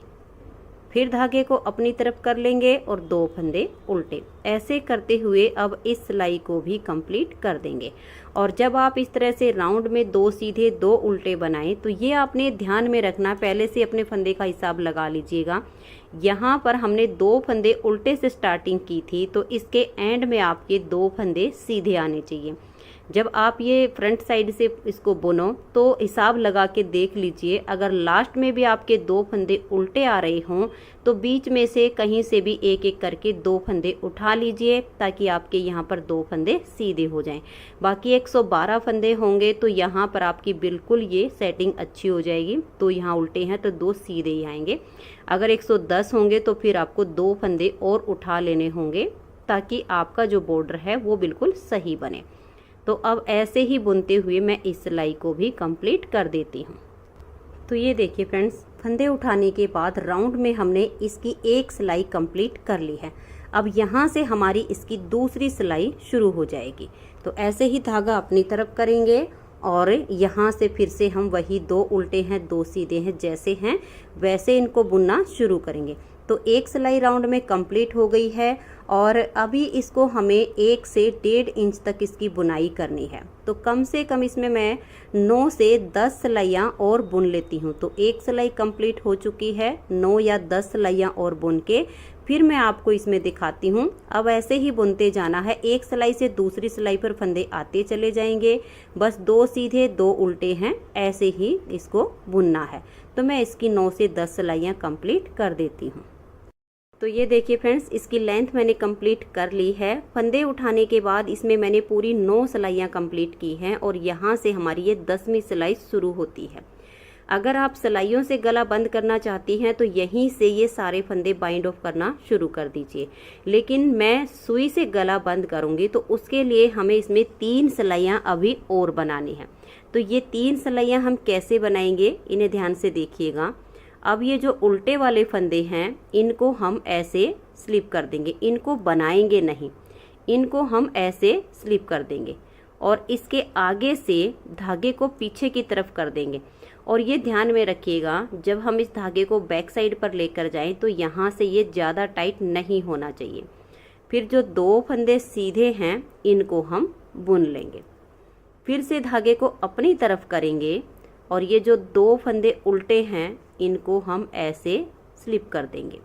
फिर धागे को अपनी तरफ कर लेंगे और 2 फंदे उल्टे। ऐसे करते हुए अब इस सिलाई को भी कंप्लीट कर देंगे। और जब आप इस तरह से राउंड में 2 सीधे 2 उल्टे बनाएं तो ये आपने ध्यान में रखना, पहले से अपने फंदे का हिसाब लगा लीजिएगा। यहाँ पर हमने 2 फंदे उल्टे से स्टार्टिंग की थी, तो इसके एंड में आपके 2 फंदे सीधे आने चाहिए। जब आप ये फ्रंट साइड से इसको बुनो तो हिसाब लगा के देख लीजिए, अगर लास्ट में भी आपके 2 फंदे उल्टे आ रहे हों तो बीच में से कहीं से भी एक एक करके 2 फंदे उठा लीजिए ताकि आपके यहाँ पर 2 फंदे सीधे हो जाएं। बाकी 112 फंदे होंगे तो यहाँ पर आपकी बिल्कुल ये सेटिंग अच्छी हो जाएगी। तो यहाँ उल्टे हैं तो 2 सीधे ही आएंगे। अगर 110 होंगे तो फिर आपको 2 फंदे और उठा लेने होंगे ताकि आपका जो बॉर्डर है वो बिल्कुल सही बने। तो अब ऐसे ही बुनते हुए मैं इस सिलाई को भी कंप्लीट कर देती हूँ। तो ये देखिए फ्रेंड्स, फंदे उठाने के बाद राउंड में हमने इसकी एक सिलाई कंप्लीट कर ली है। अब यहाँ से हमारी इसकी दूसरी सिलाई शुरू हो जाएगी। तो ऐसे ही धागा अपनी तरफ करेंगे और यहाँ से फिर से हम वही 2 उल्टे हैं 2 सीधे हैं जैसे हैं वैसे इनको बुनना शुरू करेंगे। तो एक सिलाई राउंड में कंप्लीट हो गई है और अभी इसको हमें 1 से 1.5 इंच तक इसकी बुनाई करनी है। तो कम से कम इसमें मैं 9 से 10 सिलाइयाँ और बुन लेती हूँ। तो एक सिलाई कंप्लीट हो चुकी है, 9 या 10 सिलाइयाँ और बुन के फिर मैं आपको इसमें दिखाती हूँ। अब ऐसे ही बुनते जाना है, एक सिलाई से दूसरी सिलाई पर फंदे आते चले जाएंगे। बस 2 सीधे 2 उल्टे हैं, ऐसे ही इसको बुनना है। तो मैं इसकी 9 से 10 सिलाइयाँ कंप्लीट कर देती हूँ। तो ये देखिए फ्रेंड्स, इसकी लेंथ मैंने कंप्लीट कर ली है। फंदे उठाने के बाद इसमें मैंने पूरी 9 सिलाइयाँ कंप्लीट की हैं और यहाँ से हमारी ये 10वीं सिलाई शुरू होती है। अगर आप सिलाइयों से गला बंद करना चाहती हैं तो यहीं से ये सारे फंदे बाइंड ऑफ करना शुरू कर दीजिए, लेकिन मैं सुई से गला बंद करूँगी तो उसके लिए हमें इसमें 3 सिलाइयाँ अभी और बनानी है। तो ये 3 सिलाइयाँ हम कैसे बनाएंगे, इन्हें ध्यान से देखिएगा। अब ये जो उल्टे वाले फंदे हैं इनको हम ऐसे स्लिप कर देंगे, इनको बनाएंगे नहीं, इनको हम ऐसे स्लिप कर देंगे और इसके आगे से धागे को पीछे की तरफ कर देंगे। और ये ध्यान में रखिएगा, जब हम इस धागे को बैक साइड पर लेकर जाएं तो यहाँ से ये ज़्यादा टाइट नहीं होना चाहिए। फिर जो 2 फंदे सीधे हैं इनको हम बुन लेंगे, फिर से धागे को अपनी तरफ करेंगे और ये जो 2 फंदे उल्टे हैं इनको हम ऐसे स्लिप कर देंगे।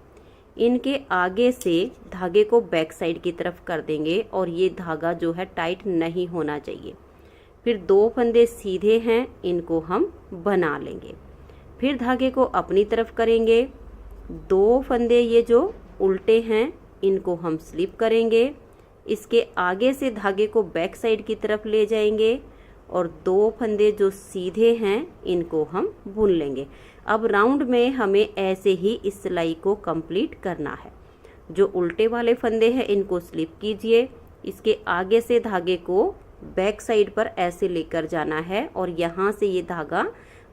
इनके आगे से धागे को बैक साइड की तरफ कर देंगे और ये धागा जो है टाइट नहीं होना चाहिए। फिर 2 फंदे सीधे हैं, इनको हम बना लेंगे। फिर धागे को अपनी तरफ करेंगे, 2 फंदे ये जो उल्टे हैं इनको हम स्लिप करेंगे। इसके आगे से धागे को बैक साइड की तरफ ले जाएंगे और 2 फंदे जो सीधे हैं इनको हम बुन लेंगे। अब राउंड में हमें ऐसे ही इस सिलाई को कंप्लीट करना है। जो उल्टे वाले फंदे हैं इनको स्लिप कीजिए, इसके आगे से धागे को बैक साइड पर ऐसे लेकर जाना है और यहाँ से ये धागा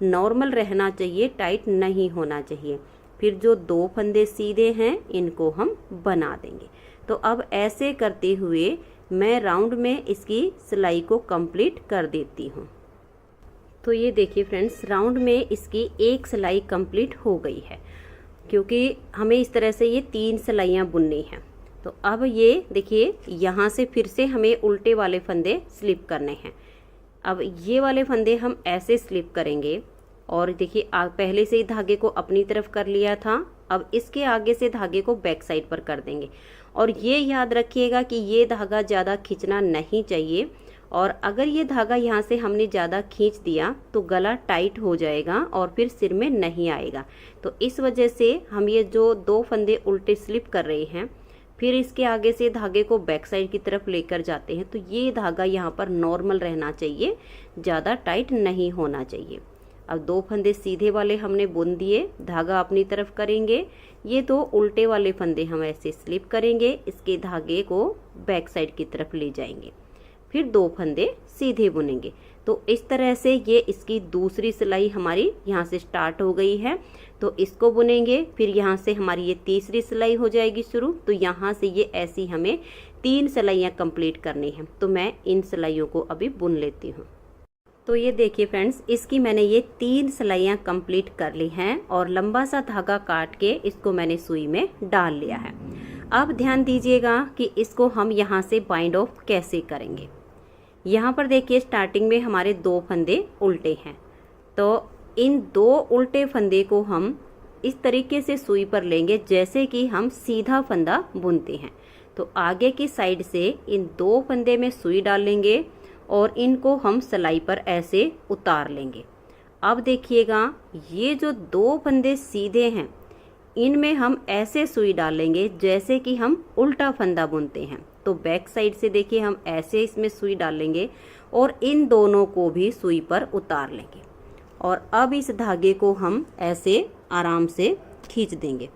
नॉर्मल रहना चाहिए, टाइट नहीं होना चाहिए। फिर जो 2 फंदे सीधे हैं इनको हम बना देंगे। तो अब ऐसे करते हुए मैं राउंड में इसकी सिलाई को कंप्लीट कर देती हूँ। तो ये देखिए फ्रेंड्स, राउंड में इसकी एक सिलाई कंप्लीट हो गई है, क्योंकि हमें इस तरह से ये 3 सिलाइयाँ बुननी हैं। तो अब ये देखिए, यहाँ से फिर से हमें उल्टे वाले फंदे स्लिप करने हैं। अब ये वाले फंदे हम ऐसे स्लिप करेंगे और देखिए पहले से ही धागे को अपनी तरफ कर लिया था, अब इसके आगे से धागे को बैक साइड पर कर देंगे। और ये याद रखिएगा कि ये धागा ज़्यादा खींचना नहीं चाहिए, और अगर ये धागा यहाँ से हमने ज़्यादा खींच दिया तो गला टाइट हो जाएगा और फिर सिर में नहीं आएगा। तो इस वजह से हम ये जो 2 फंदे उल्टे स्लिप कर रहे हैं, फिर इसके आगे से धागे को बैक साइड की तरफ लेकर जाते हैं, तो ये धागा यहाँ पर नॉर्मल रहना चाहिए, ज़्यादा टाइट नहीं होना चाहिए। अब 2 फंदे सीधे वाले हमने बुन दिए, धागा अपनी तरफ करेंगे। ये 2 उल्टे वाले फंदे हम ऐसे स्लिप करेंगे, इसके धागे को बैक साइड की तरफ ले जाएंगे, फिर 2 फंदे सीधे बुनेंगे। तो इस तरह से ये इसकी दूसरी सिलाई हमारी यहाँ से स्टार्ट हो गई है। तो इसको बुनेंगे, फिर यहाँ से हमारी ये तीसरी सिलाई हो जाएगी शुरू। तो यहाँ से ये ऐसी हमें 3 सिलाइयाँ कंप्लीट करनी है। तो मैं इन सिलाइयों को अभी बुन लेती हूँ। तो ये देखिए फ्रेंड्स, इसकी मैंने ये 3 सिलाइयाँ कंप्लीट कर ली हैं और लंबा सा धागा काट के इसको मैंने सुई में डाल लिया है। अब ध्यान दीजिएगा कि इसको हम यहाँ से बाइंड ऑफ कैसे करेंगे। यहाँ पर देखिए स्टार्टिंग में हमारे 2 फंदे उल्टे हैं, तो इन 2 उल्टे फंदे को हम इस तरीके से सुई पर लेंगे जैसे कि हम सीधा फंदा बुनते हैं। तो आगे की साइड से इन 2 फंदे में सुई डालेंगे और इनको हम सिलाई पर ऐसे उतार लेंगे। अब देखिएगा, ये जो 2 फंदे सीधे हैं इनमें हम ऐसे सुई डालेंगे जैसे कि हम उल्टा फंदा बुनते हैं। तो बैक साइड से देखिए हम ऐसे इसमें सुई डालेंगे और इन दोनों को भी सुई पर उतार लेंगे। और अब इस धागे को हम ऐसे आराम से खींच देंगे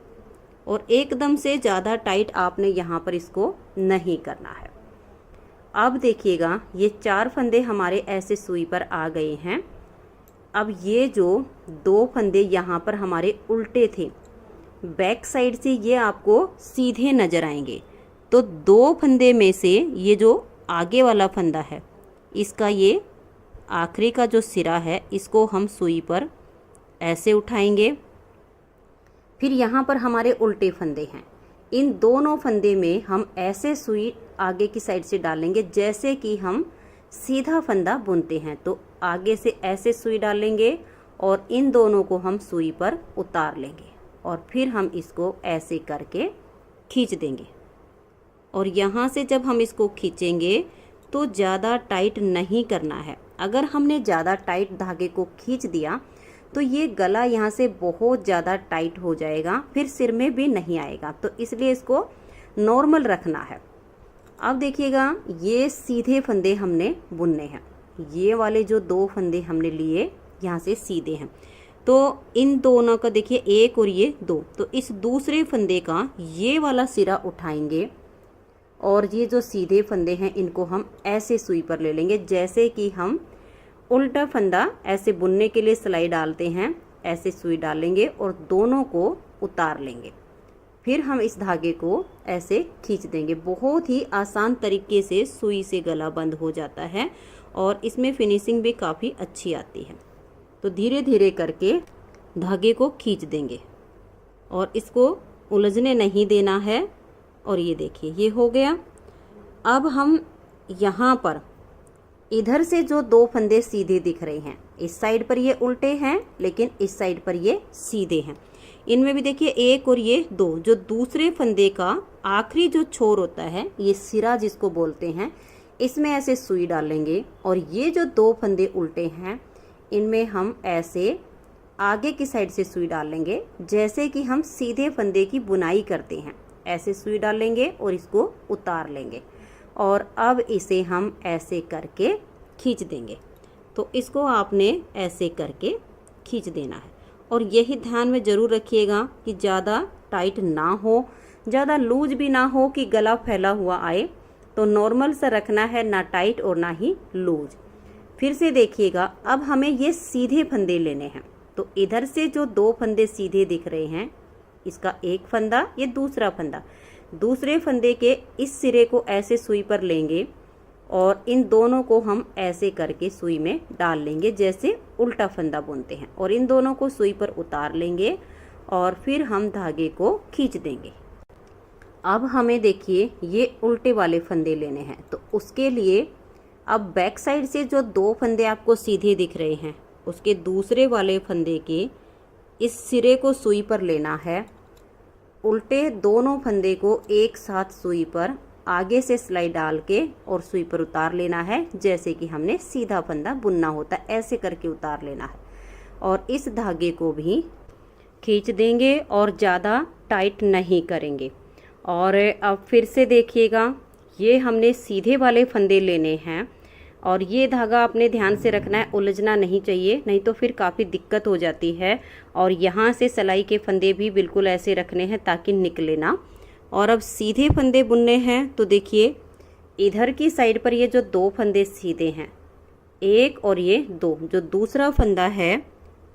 और एकदम से ज़्यादा टाइट आपने यहाँ पर इसको नहीं करना है। अब देखिएगा, ये 4 फंदे हमारे ऐसे सुई पर आ गए हैं। अब ये जो 2 फंदे यहाँ पर हमारे उल्टे थे, बैक साइड से ये आपको सीधे नज़र आएंगे। तो 2 फंदे में से ये जो आगे वाला फंदा है, इसका ये आखिरी का जो सिरा है, इसको हम सुई पर ऐसे उठाएंगे। फिर यहाँ पर हमारे उल्टे फंदे हैं, इन दोनों फंदे में हम ऐसे सुई आगे की साइड से डालेंगे जैसे कि हम सीधा फंदा बुनते हैं। तो आगे से ऐसे सुई डालेंगे और इन दोनों को हम सुई पर उतार लेंगे और फिर हम इसको ऐसे करके खींच देंगे। और यहाँ से जब हम इसको खींचेंगे तो ज़्यादा टाइट नहीं करना है। अगर हमने ज़्यादा टाइट धागे को खींच दिया तो ये गला यहाँ से बहुत ज़्यादा टाइट हो जाएगा, फिर सिर में भी नहीं आएगा। तो इसलिए इसको नॉर्मल रखना है। अब देखिएगा, ये सीधे फंदे हमने बुनने हैं। ये वाले जो 2 फंदे हमने लिए यहाँ से सीधे हैं, तो इन दोनों का देखिए, एक और ये 2, तो इस दूसरे फंदे का ये वाला सिरा उठाएंगे और ये जो सीधे फंदे हैं इनको हम ऐसे सुई पर ले लेंगे जैसे कि हम उल्टा फंदा ऐसे बुनने के लिए सिलाई डालते हैं, ऐसे सुई डालेंगे और दोनों को उतार लेंगे। फिर हम इस धागे को ऐसे खींच देंगे। बहुत ही आसान तरीके से सुई से गला बंद हो जाता है और इसमें फिनिशिंग भी काफ़ी अच्छी आती है। तो धीरे धीरे करके धागे को खींच देंगे और इसको उलझने नहीं देना है। और ये देखिए, ये हो गया। अब हम यहाँ पर इधर से जो 2 फंदे सीधे दिख रहे हैं, इस साइड पर ये उल्टे हैं लेकिन इस साइड पर ये सीधे हैं। इनमें भी देखिए, एक और ये 2, जो दूसरे फंदे का आखिरी जो छोर होता है, ये सिरा जिसको बोलते हैं, इसमें ऐसे सुई डालेंगे और ये जो 2 फंदे उल्टे हैं इनमें हम ऐसे आगे की साइड से सुई डालेंगे जैसे कि हम सीधे फंदे की बुनाई करते हैं। ऐसे सुई डालेंगे और इसको उतार लेंगे और अब इसे हम ऐसे करके खींच देंगे। तो इसको आपने ऐसे करके खींच देना है। और यही ध्यान में ज़रूर रखिएगा कि ज़्यादा टाइट ना हो, ज़्यादा लूज भी ना हो कि गला फैला हुआ आए। तो नॉर्मल सा रखना है, ना टाइट और ना ही लूज। फिर से देखिएगा, अब हमें ये सीधे फंदे लेने हैं। तो इधर से जो 2 फंदे सीधे दिख रहे हैं, इसका एक फंदा, ये दूसरा फंदा, दूसरे फंदे के इस सिरे को ऐसे सुई पर लेंगे और इन दोनों को हम ऐसे करके सुई में डाल लेंगे जैसे उल्टा फंदा बुनते हैं और इन दोनों को सुई पर उतार लेंगे और फिर हम धागे को खींच देंगे। अब हमें देखिए, ये उल्टे वाले फंदे लेने हैं। तो उसके लिए अब बैक साइड से जो 2 फंदे आपको सीधे दिख रहे हैं, उसके दूसरे वाले फंदे के इस सिरे को सुई पर लेना है। उल्टे दोनों फंदे को एक साथ सुई पर आगे से सिलाई डाल के और सुई पर उतार लेना है जैसे कि हमने सीधा फंदा बुनना होता है, ऐसे करके उतार लेना है। और इस धागे को भी खींच देंगे और ज़्यादा टाइट नहीं करेंगे। और अब फिर से देखिएगा, ये हमने सीधे वाले फंदे लेने हैं और ये धागा आपने ध्यान से रखना है, उलझना नहीं चाहिए, नहीं तो फिर काफ़ी दिक्कत हो जाती है। और यहाँ से सिलाई के फंदे भी बिल्कुल ऐसे रखने हैं ताकि निकले ना। और अब सीधे फंदे बुनने हैं। तो देखिए, इधर की साइड पर ये जो 2 फंदे सीधे हैं, एक और ये 2, जो दूसरा फंदा है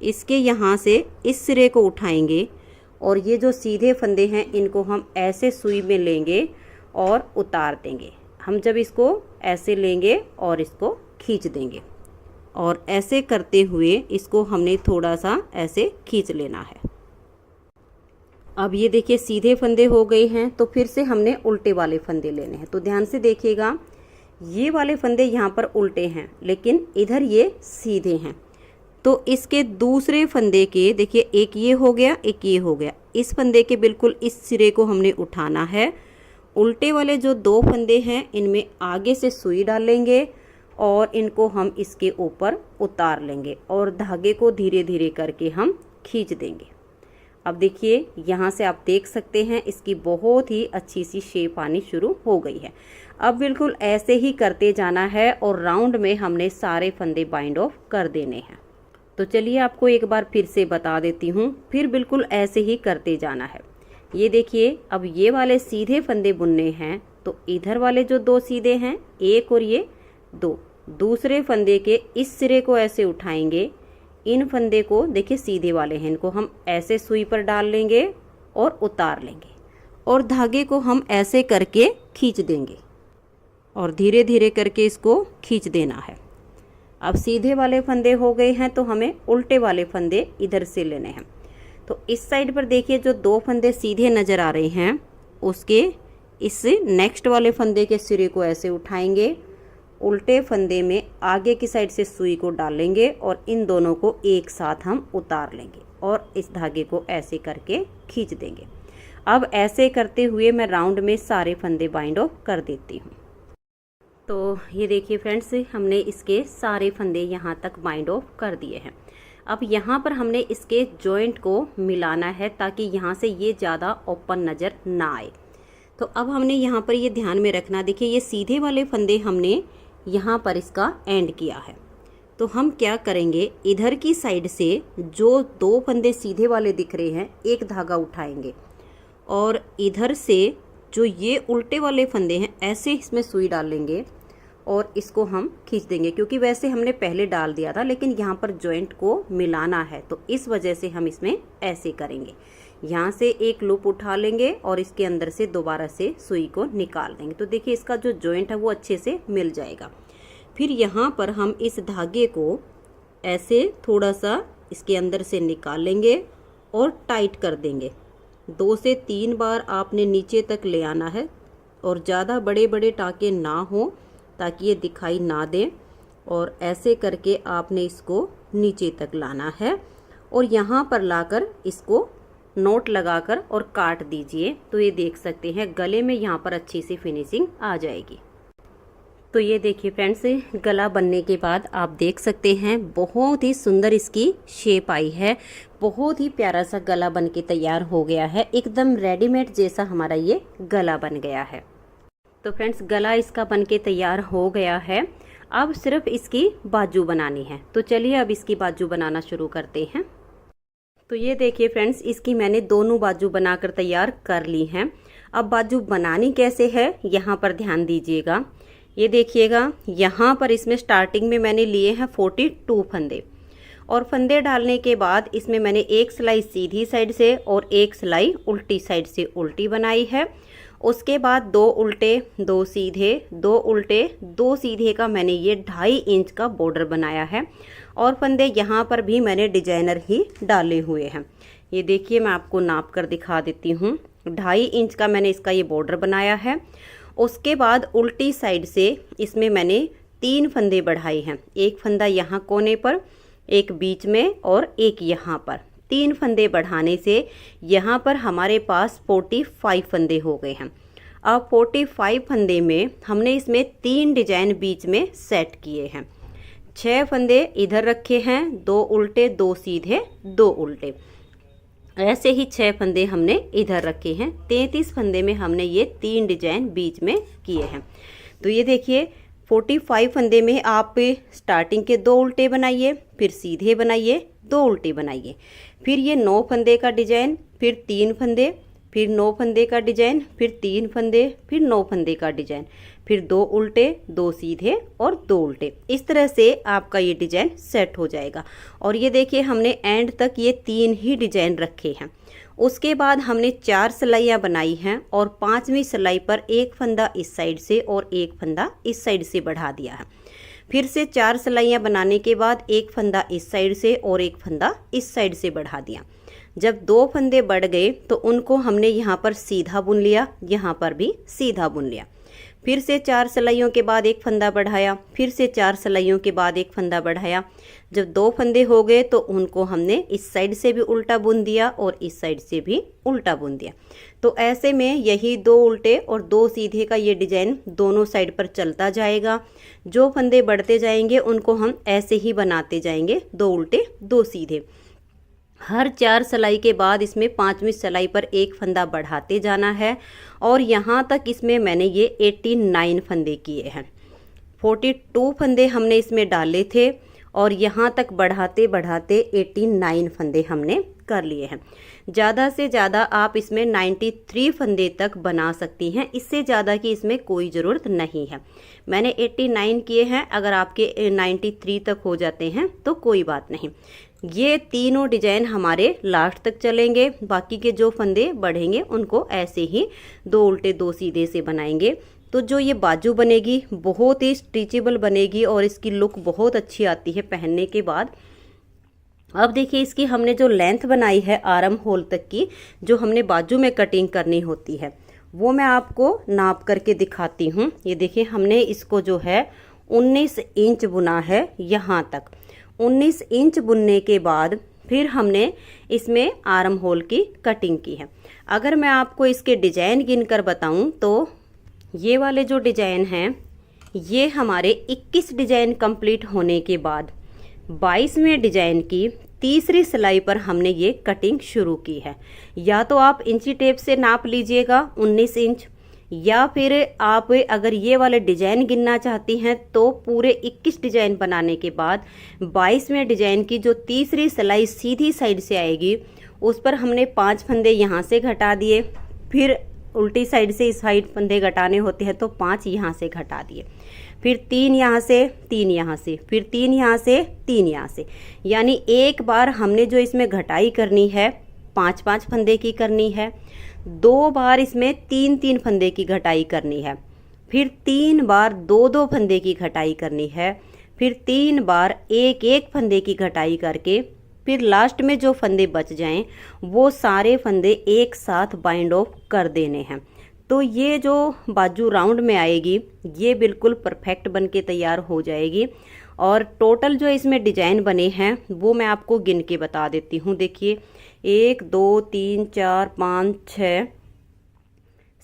इसके यहाँ से इस सिरे को उठाएंगे और ये जो सीधे फंदे हैं इनको हम ऐसे सुई में लेंगे और उतार देंगे। हम जब इसको ऐसे लेंगे और इसको खींच देंगे और ऐसे करते हुए इसको हमने थोड़ा सा ऐसे खींच लेना है। अब ये देखिए, सीधे फंदे हो गए हैं। तो फिर से हमने उल्टे वाले फंदे लेने हैं। तो ध्यान से देखिएगा, ये वाले फंदे यहाँ पर उल्टे हैं लेकिन इधर ये सीधे हैं। तो इसके दूसरे फंदे के देखिए, एक ये हो गया, एक ये हो गया। इस फंदे के बिल्कुल इस सिरे को हमने उठाना है। उल्टे वाले जो 2 फंदे हैं इनमें आगे से सुई डालेंगे और इनको हम इसके ऊपर उतार लेंगे और धागे को धीरे धीरे करके हम खींच देंगे। अब देखिए, यहाँ से आप देख सकते हैं इसकी बहुत ही अच्छी सी शेप आनी शुरू हो गई है। अब बिल्कुल ऐसे ही करते जाना है और राउंड में हमने सारे फंदे बाइंड ऑफ कर देने हैं। तो चलिए आपको एक बार फिर से बता देती हूँ, फिर बिल्कुल ऐसे ही करते जाना है। ये देखिए, अब ये वाले सीधे फंदे बुनने हैं। तो इधर वाले जो 2 सीधे हैं, एक और ये 2, दूसरे फंदे के इस सिरे को ऐसे उठाएंगे। इन फंदे को देखिए सीधे वाले हैं, इनको हम ऐसे सुई पर डाल लेंगे और उतार लेंगे और धागे को हम ऐसे करके खींच देंगे और धीरे धीरे करके इसको खींच देना है। अब सीधे वाले फंदे हो गए हैं तो हमें उल्टे वाले फंदे इधर से लेने हैं। तो इस साइड पर देखिए जो 2 फंदे सीधे नज़र आ रहे हैं उसके इस नेक्स्ट वाले फंदे के सिरे को ऐसे उठाएंगे, उल्टे फंदे में आगे की साइड से सुई को डालेंगे और इन दोनों को एक साथ हम उतार लेंगे और इस धागे को ऐसे करके खींच देंगे। अब ऐसे करते हुए मैं राउंड में सारे फंदे बाइंड ऑफ कर देती हूँ। तो ये देखिए फ्रेंड्स, हमने इसके सारे फंदे यहाँ तक बाइंड ऑफ कर दिए हैं। अब यहाँ पर हमने इसके जॉइंट को मिलाना है ताकि यहाँ से ये ज़्यादा ओपन नज़र ना आए। तो अब हमने यहाँ पर ये ध्यान में रखना, देखिए ये सीधे वाले फंदे हमने यहाँ पर इसका एंड किया है। तो हम क्या करेंगे, इधर की साइड से जो 2 फंदे सीधे वाले दिख रहे हैं एक धागा उठाएंगे और इधर से जो ये उल्टे वाले फंदे हैं ऐसे इसमें सुई डाल लेंगे और इसको हम खींच देंगे, क्योंकि वैसे हमने पहले डाल दिया था लेकिन यहाँ पर जॉइंट को मिलाना है तो इस वजह से हम इसमें ऐसे करेंगे। यहाँ से एक लूप उठा लेंगे और इसके अंदर से दोबारा से सुई को निकाल देंगे। तो देखिए इसका जो जॉइंट है वो अच्छे से मिल जाएगा। फिर यहाँ पर हम इस धागे को ऐसे थोड़ा सा इसके अंदर से निकाल लेंगे और टाइट कर देंगे। 2 से 3 बार आपने नीचे तक ले आना है और ज़्यादा बड़े बड़े टाँके ना हो ताकि ये दिखाई ना दे, और ऐसे करके आपने इसको नीचे तक लाना है और यहाँ पर लाकर इसको नोट लगाकर और काट दीजिए। तो ये देख सकते हैं गले में यहाँ पर अच्छी सी फिनिशिंग आ जाएगी। तो ये देखिए फ्रेंड्स, गला बनने के बाद आप देख सकते हैं बहुत ही सुंदर इसकी शेप आई है। बहुत ही प्यारा सा गला बन के तैयार हो गया है, एकदम रेडीमेड जैसा हमारा ये गला बन गया है। तो फ्रेंड्स गला इसका बन के तैयार हो गया है। अब सिर्फ इसकी बाजू बनानी है। तो चलिए अब इसकी बाजू बनाना शुरू करते हैं। तो ये देखिए फ्रेंड्स, इसकी मैंने दोनों बाजू बनाकर तैयार कर ली हैं। अब बाजू बनानी कैसे है यहाँ पर ध्यान दीजिएगा। ये देखिएगा यहाँ पर इसमें स्टार्टिंग में मैंने लिए हैं 42 फंदे और फंदे डालने के बाद इसमें मैंने एक सिलाई सीधी साइड से और एक सिलाई उल्टी साइड से उल्टी बनाई है। उसके बाद 2 उल्टे 2 सीधे 2 उल्टे 2 सीधे का मैंने ये 2.5 इंच का बॉर्डर बनाया है और फंदे यहाँ पर भी मैंने डिजाइनर ही डाले हुए हैं। ये देखिए मैं आपको नाप कर दिखा देती हूँ। 2.5 इंच का मैंने इसका ये बॉर्डर बनाया है। उसके बाद उल्टी साइड से इसमें मैंने 3 फंदे बढ़ाए हैं, एक फंदा यहाँ कोने पर, एक बीच में और एक यहाँ पर। 3 फंदे बढ़ाने से यहाँ पर हमारे पास 45 फंदे हो गए हैं। अब 45 फंदे में हमने इसमें 3 डिजाइन बीच में सेट किए हैं। 6 फंदे इधर रखे हैं, 2 उल्टे 2 सीधे 2 उल्टे, ऐसे ही 6 फंदे हमने इधर रखे हैं। 33 फंदे में हमने ये 3 डिजाइन बीच में किए हैं। तो ये देखिए 45 फंदे में आप स्टार्टिंग के 2 उल्टे बनाइए, फिर सीधे बनाइए, 2 उल्टे बनाइए, फिर ये 9 फंदे का डिजाइन, फिर 3 फंदे, फिर 9 फंदे का डिजाइन, फिर 3 फंदे, फिर 9 फंदे का डिजाइन, फिर 2 उल्टे 2 सीधे और 2 उल्टे। इस तरह से आपका ये डिजाइन सेट हो जाएगा। और ये देखिए हमने एंड तक ये 3 ही डिजाइन रखे हैं। उसके बाद हमने 4 सिलाइयाँ बनाई हैं और 5वीं सिलाई पर एक फंदा इस साइड से और एक फंदा इस साइड से बढ़ा दिया है। फिर से 4 सिलाइयाँ बनाने के बाद एक फंदा इस साइड से और एक फंदा इस साइड से बढ़ा दिया। जब 2 फंदे बढ़ गए तो उनको हमने यहाँ पर सीधा बुन लिया, यहाँ पर भी सीधा बुन लिया। फिर से 4 सिलाइयों के बाद एक फंदा बढ़ाया, फिर से 4 सिलाइयों के बाद एक फंदा बढ़ाया। जब 2 फंदे हो गए तो उनको हमने इस साइड से भी उल्टा बुन दिया और इस साइड से भी उल्टा बुन दिया। तो ऐसे में यही 2 उल्टे और 2 सीधे का ये डिजाइन दोनों साइड पर चलता जाएगा। जो फंदे बढ़ते जाएंगे उनको हम ऐसे ही बनाते जाएंगे, 2 उल्टे 2 सीधे। हर 4 सिलाई के बाद इसमें 5वीं सिलाई पर एक फंदा बढ़ाते जाना है और यहाँ तक इसमें मैंने ये 89 फंदे किए हैं। 42 फंदे हमने इसमें डाले थे और यहाँ तक बढ़ाते बढ़ाते 89 फंदे हमने कर लिए हैं। ज़्यादा से ज़्यादा आप इसमें 93 फंदे तक बना सकती हैं, इससे ज़्यादा की इसमें कोई ज़रूरत नहीं है। मैंने 89 किए हैं, अगर आपके 93 तक हो जाते हैं तो कोई बात नहीं। ये तीनों डिजाइन हमारे लास्ट तक चलेंगे। बाकी के जो फंदे बढ़ेंगे उनको ऐसे ही 2 उल्टे 2 सीधे से बनाएंगे। तो जो ये बाजू बनेगी बहुत ही स्टिचेबल बनेगी और इसकी लुक बहुत अच्छी आती है पहनने के बाद। अब देखिए इसकी हमने जो लेंथ बनाई है आर्म होल तक की, जो हमने बाजू में कटिंग करनी होती है, वो मैं आपको नाप करके दिखाती हूँ। ये देखिए हमने इसको जो है 19 इंच बुना है यहाँ तक। 19 इंच बुनने के बाद फिर हमने इसमें आर्म होल की कटिंग की है। अगर मैं आपको इसके डिजाइन गिनकर बताऊं तो ये वाले जो डिजाइन हैं ये हमारे 21 डिजाइन कंप्लीट होने के बाद 22वें डिजाइन की तीसरी सिलाई पर हमने ये कटिंग शुरू की है। या तो आप इंची टेप से नाप लीजिएगा 19 इंच, या फिर आप अगर ये वाले डिजाइन गिनना चाहती हैं तो पूरे 21 डिजाइन बनाने के बाद 22वें डिजाइन की जो तीसरी सिलाई सीधी साइड से आएगी उस पर हमने 5 फंदे यहाँ से घटा दिए, फिर उल्टी साइड से इस साइड फंदे घटाने होते हैं तो 5 यहाँ से घटा दिए, फिर 3 यहाँ से, 3 यहाँ से, फिर 3 यहाँ से, 3 यहाँ से। यानी एक बार हमने जो इसमें घटाई करनी है 5-5 फंदे की करनी है, 2 बार इसमें 3-3 फंदे की घटाई करनी है, फिर 3 बार 2-2 फंदे की घटाई करनी है, फिर 3 बार 1-1 फंदे की घटाई करके फिर लास्ट में जो फंदे बच जाएं वो सारे फंदे एक साथ बाइंड ऑफ कर देने हैं। तो ये जो बाजू राउंड में आएगी ये बिल्कुल परफेक्ट बन के तैयार हो जाएगी। और टोटल जो इसमें डिजाइन बने हैं वो मैं आपको गिन के बता देती हूँ। देखिए 1 2 3 4 5 6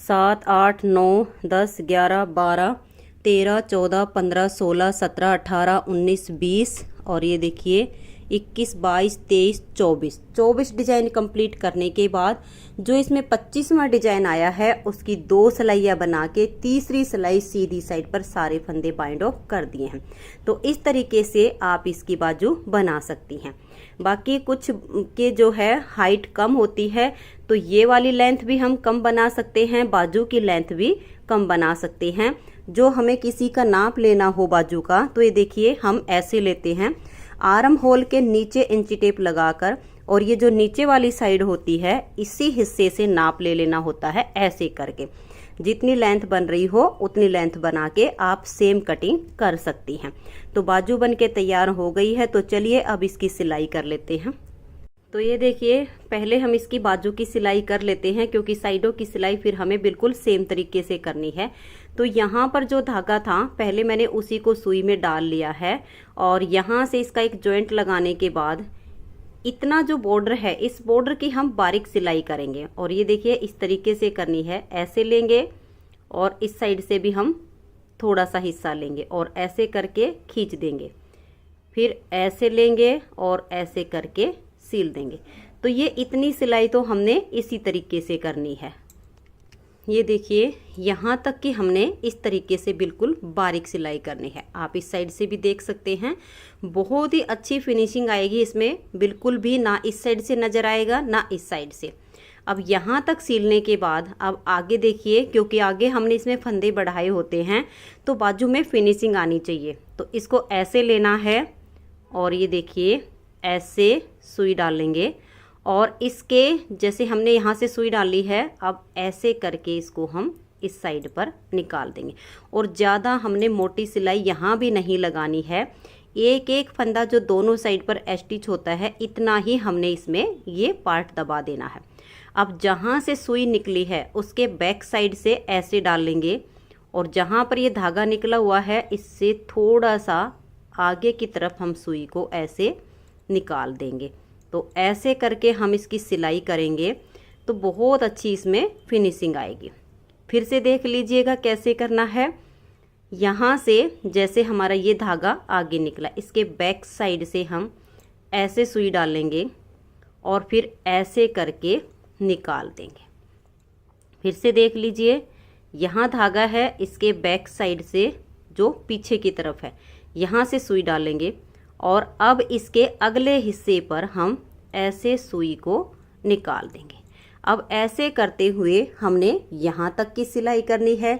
7 8 9 10 11 12 13 14 15 16 17 18 19 20 और ये देखिए 21 22 23 24 डिजाइन कंप्लीट करने के बाद जो इसमें 25वां डिजाइन आया है उसकी 2 सिलाइयाँ बना के तीसरी सिलाई सीधी साइड पर सारे फंदे बाइंड ऑफ कर दिए हैं। तो इस तरीके से आप इसकी बाजू बना सकती हैं। बाकी कुछ के जो है हाइट कम होती है तो ये वाली लेंथ भी हम कम बना सकते हैं, बाजू की लेंथ भी कम बना सकते हैं। जो हमें किसी का नाप लेना हो बाजू का तो ये देखिए हम ऐसे लेते हैं, आर्म होल के नीचे इंची टेप लगाकर, और ये जो नीचे वाली साइड होती है इसी हिस्से से नाप ले लेना होता है। ऐसे करके जितनी लेंथ बन रही हो उतनी लेंथ बना के आप सेम कटिंग कर सकती हैं। तो बाजू बन के तैयार हो गई है। तो चलिए अब इसकी सिलाई कर लेते हैं। तो ये देखिए पहले हम इसकी बाजू की सिलाई कर लेते हैं क्योंकि साइडों की सिलाई फिर हमें बिल्कुल सेम तरीके से करनी है। तो यहाँ पर जो धागा था पहले मैंने उसी को सुई में डाल लिया है और यहाँ से इसका एक जॉइंट लगाने के बाद इतना जो बॉर्डर है इस बॉर्डर की हम बारीक सिलाई करेंगे। और ये देखिए इस तरीके से करनी है, ऐसे लेंगे और इस साइड से भी हम थोड़ा सा हिस्सा लेंगे और ऐसे करके खींच देंगे, फिर ऐसे लेंगे और ऐसे करके सील देंगे। तो ये इतनी सिलाई तो हमने इसी तरीके से करनी है। ये देखिए यहाँ तक कि हमने इस तरीके से बिल्कुल बारीक सिलाई करनी है। आप इस साइड से भी देख सकते हैं, बहुत ही अच्छी फिनिशिंग आएगी इसमें, बिल्कुल भी ना इस साइड से नज़र आएगा ना इस साइड से। अब यहाँ तक सीलने के बाद अब आगे देखिए, क्योंकि आगे हमने इसमें फंदे बढ़ाए होते हैं तो बाजू में फिनिशिंग आनी चाहिए। तो इसको ऐसे लेना है और ये देखिए ऐसे सुई डालेंगे और इसके जैसे हमने यहाँ से सुई डाली है अब ऐसे करके इसको हम इस साइड पर निकाल देंगे। और ज़्यादा हमने मोटी सिलाई यहाँ भी नहीं लगानी है, एक एक फंदा जो दोनों साइड पर स्टिच होता है इतना ही हमने इसमें ये पार्ट दबा देना है। अब जहाँ से सुई निकली है उसके बैक साइड से ऐसे डाल लेंगे और जहाँ पर ये धागा निकला हुआ है इससे थोड़ा सा आगे की तरफ हम सुई को ऐसे निकाल देंगे। तो ऐसे करके हम इसकी सिलाई करेंगे तो बहुत अच्छी इसमें फिनिशिंग आएगी। फिर से देख लीजिएगा कैसे करना है। यहाँ से जैसे हमारा ये धागा आगे निकला इसके बैक साइड से हम ऐसे सुई डालेंगे और फिर ऐसे करके निकाल देंगे। फिर से देख लीजिए, यहाँ धागा है इसके बैक साइड से जो पीछे की तरफ है यहाँ से सुई डालेंगे और अब इसके अगले हिस्से पर हम ऐसे सुई को निकाल देंगे। अब ऐसे करते हुए हमने यहाँ तक की सिलाई करनी है।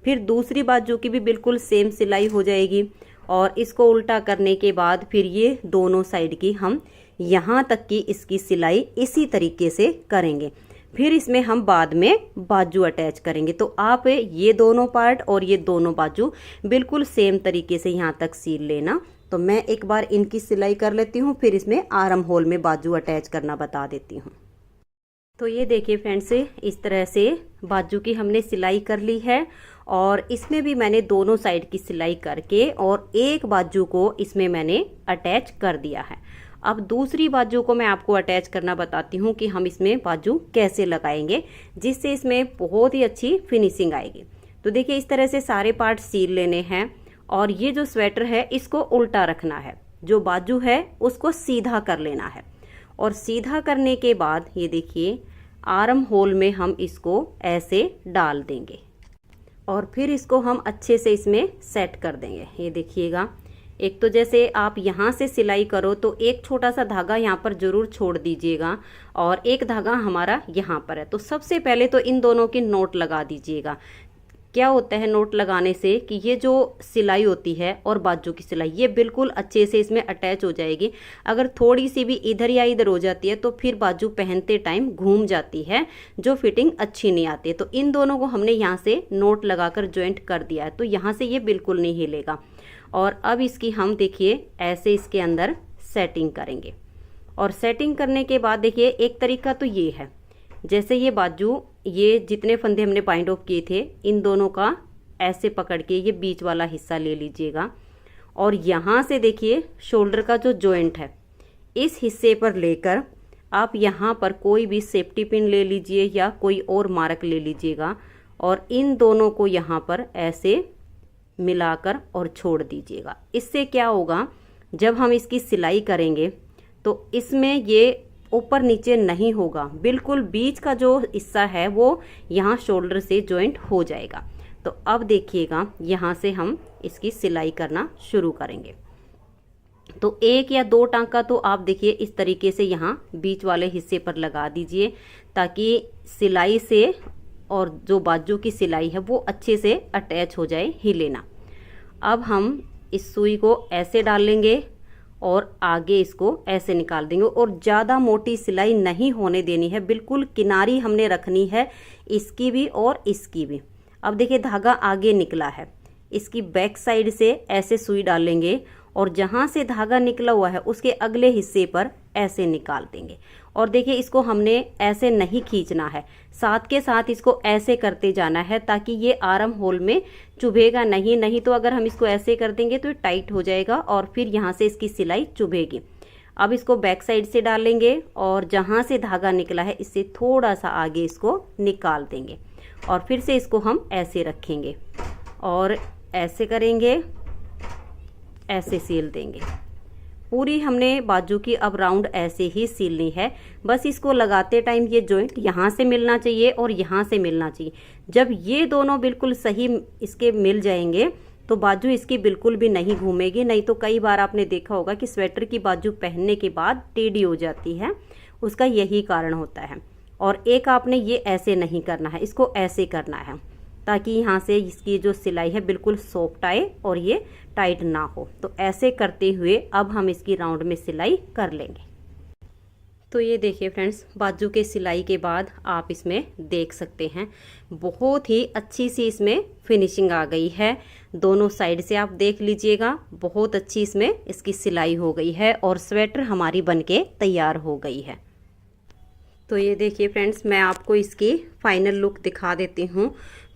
फिर दूसरी बाजू की भी बिल्कुल सेम सिलाई हो जाएगी और इसको उल्टा करने के बाद फिर ये दोनों साइड की हम यहाँ तक की इसकी सिलाई इसी तरीके से करेंगे। फिर इसमें हम बाद में बाजू अटैच करेंगे। तो आप ये दोनों पार्ट और ये दोनों बाजू बिल्कुल सेम तरीके से यहाँ तक सील लेना। तो मैं एक बार इनकी सिलाई कर लेती हूँ, फिर इसमें आर्म होल में बाजू अटैच करना बता देती हूँ। तो ये देखिए फ्रेंड्स, इस तरह से बाजू की हमने सिलाई कर ली है और इसमें भी मैंने दोनों साइड की सिलाई करके और एक बाजू को इसमें मैंने अटैच कर दिया है। अब दूसरी बाजू को मैं आपको अटैच करना बताती हूँ कि हम इसमें बाजू कैसे लगाएंगे जिससे इसमें बहुत ही अच्छी फिनिशिंग आएगी। तो देखिए इस तरह से सारे पार्ट सील लेने हैं और ये जो स्वेटर है इसको उल्टा रखना है, जो बाजू है उसको सीधा कर लेना है और सीधा करने के बाद ये देखिए आर्म होल में हम इसको ऐसे डाल देंगे और फिर इसको हम अच्छे से इसमें सेट कर देंगे। ये देखिएगा, एक तो जैसे आप यहाँ से सिलाई करो तो एक छोटा सा धागा यहाँ पर जरूर छोड़ दीजिएगा और एक धागा हमारा यहाँ पर है। तो सबसे पहले तो इन दोनों की नोट लगा दीजिएगा। क्या होता है नोट लगाने से कि ये जो सिलाई होती है और बाजू की सिलाई ये बिल्कुल अच्छे से इसमें अटैच हो जाएगी। अगर थोड़ी सी भी इधर या इधर हो जाती है तो फिर बाजू पहनते टाइम घूम जाती है, जो फिटिंग अच्छी नहीं आती है। तो इन दोनों को हमने यहाँ से नोट लगाकर ज्वाइंट कर दिया है, तो यहाँ से ये बिल्कुल नहीं हिलेगा। और अब इसकी हम देखिए ऐसे इसके अंदर सेटिंग करेंगे और सेटिंग करने के बाद देखिए एक तरीका तो ये है, जैसे ये बाजू ये जितने फंदे हमने बाइंड ऑफ किए थे इन दोनों का ऐसे पकड़ के ये बीच वाला हिस्सा ले लीजिएगा और यहाँ से देखिए शोल्डर का जो जॉइंट है इस हिस्से पर लेकर आप यहाँ पर कोई भी सेफ्टी पिन ले लीजिए या कोई और मार्क ले लीजिएगा और इन दोनों को यहाँ पर ऐसे मिलाकर और छोड़ दीजिएगा। इससे क्या होगा, जब हम इसकी सिलाई करेंगे तो इसमें ये ऊपर नीचे नहीं होगा, बिल्कुल बीच का जो हिस्सा है वो यहाँ शोल्डर से जॉइंट हो जाएगा। तो अब देखिएगा यहाँ से हम इसकी सिलाई करना शुरू करेंगे। तो एक या दो टांका तो आप देखिए इस तरीके से यहाँ बीच वाले हिस्से पर लगा दीजिए ताकि सिलाई से और जो बाजू की सिलाई है वो अच्छे से अटैच हो जाए, हिले ना। अब हम इस सुई को ऐसे डाल लेंगे और आगे इसको ऐसे निकाल देंगे और ज़्यादा मोटी सिलाई नहीं होने देनी है, बिल्कुल किनारी हमने रखनी है इसकी भी और इसकी भी। अब देखिए धागा आगे निकला है, इसकी बैक साइड से ऐसे सुई डालेंगे और जहाँ से धागा निकला हुआ है उसके अगले हिस्से पर ऐसे निकाल देंगे। और देखिए इसको हमने ऐसे नहीं खींचना है, साथ के साथ इसको ऐसे करते जाना है ताकि ये आर्म होल में चुभेगा नहीं तो अगर हम इसको ऐसे कर देंगे तो ये टाइट हो जाएगा और फिर यहाँ से इसकी सिलाई चुभेगी। अब इसको बैक साइड से डालेंगे और जहाँ से धागा निकला है इससे थोड़ा सा आगे इसको निकाल देंगे और फिर से इसको हम ऐसे रखेंगे और ऐसे करेंगे, ऐसे सील देंगे। पूरी हमने बाजू की अब राउंड ऐसे ही सीलनी है। बस इसको लगाते टाइम ये जॉइंट यहाँ से मिलना चाहिए और यहाँ से मिलना चाहिए। जब ये दोनों बिल्कुल सही इसके मिल जाएंगे तो बाजू इसकी बिल्कुल भी नहीं घूमेगी। नहीं तो कई बार आपने देखा होगा कि स्वेटर की बाजू पहनने के बाद टेढ़ी हो जाती है, उसका यही कारण होता है। और एक आपने ये ऐसे नहीं करना है, इसको ऐसे करना है ताकि यहाँ से इसकी जो सिलाई है बिल्कुल सॉफ्ट आए और ये टाइट ना हो। तो ऐसे करते हुए अब हम इसकी राउंड में सिलाई कर लेंगे। तो ये देखिए फ्रेंड्स, बाजू के सिलाई के बाद आप इसमें देख सकते हैं बहुत ही अच्छी सी इसमें फिनिशिंग आ गई है। दोनों साइड से आप देख लीजिएगा, बहुत अच्छी इसमें इसकी सिलाई हो गई है और स्वेटर हमारी बनके तैयार हो गई है। तो ये देखिए फ्रेंड्स, मैं आपको इसकी फाइनल लुक दिखा देती हूँ।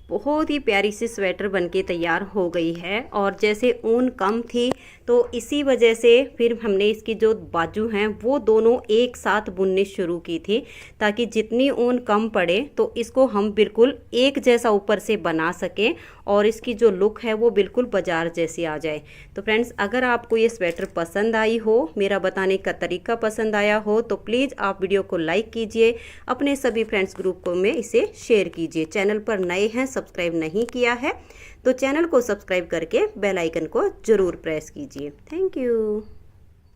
बहुत ही प्यारी सी स्वेटर बनके तैयार हो गई है और जैसे ऊन कम थी तो इसी वजह से फिर हमने इसकी जो बाजू हैं वो दोनों एक साथ बुनने शुरू की थी ताकि जितनी ऊन कम पड़े तो इसको हम बिल्कुल एक जैसा ऊपर से बना सकें और इसकी जो लुक है वो बिल्कुल बाजार जैसी आ जाए। तो फ्रेंड्स, अगर आपको ये स्वेटर पसंद आई हो, मेरा बताने का तरीका पसंद आया हो तो प्लीज़ आप वीडियो को लाइक कीजिए, अपने सभी फ्रेंड्स ग्रुप को में इसे शेयर कीजिए। चैनल पर नए हैं, सब्सक्राइब नहीं किया है तो चैनल को सब्सक्राइब करके बेल आइकन को ज़रूर प्रेस कीजिए। Thank you.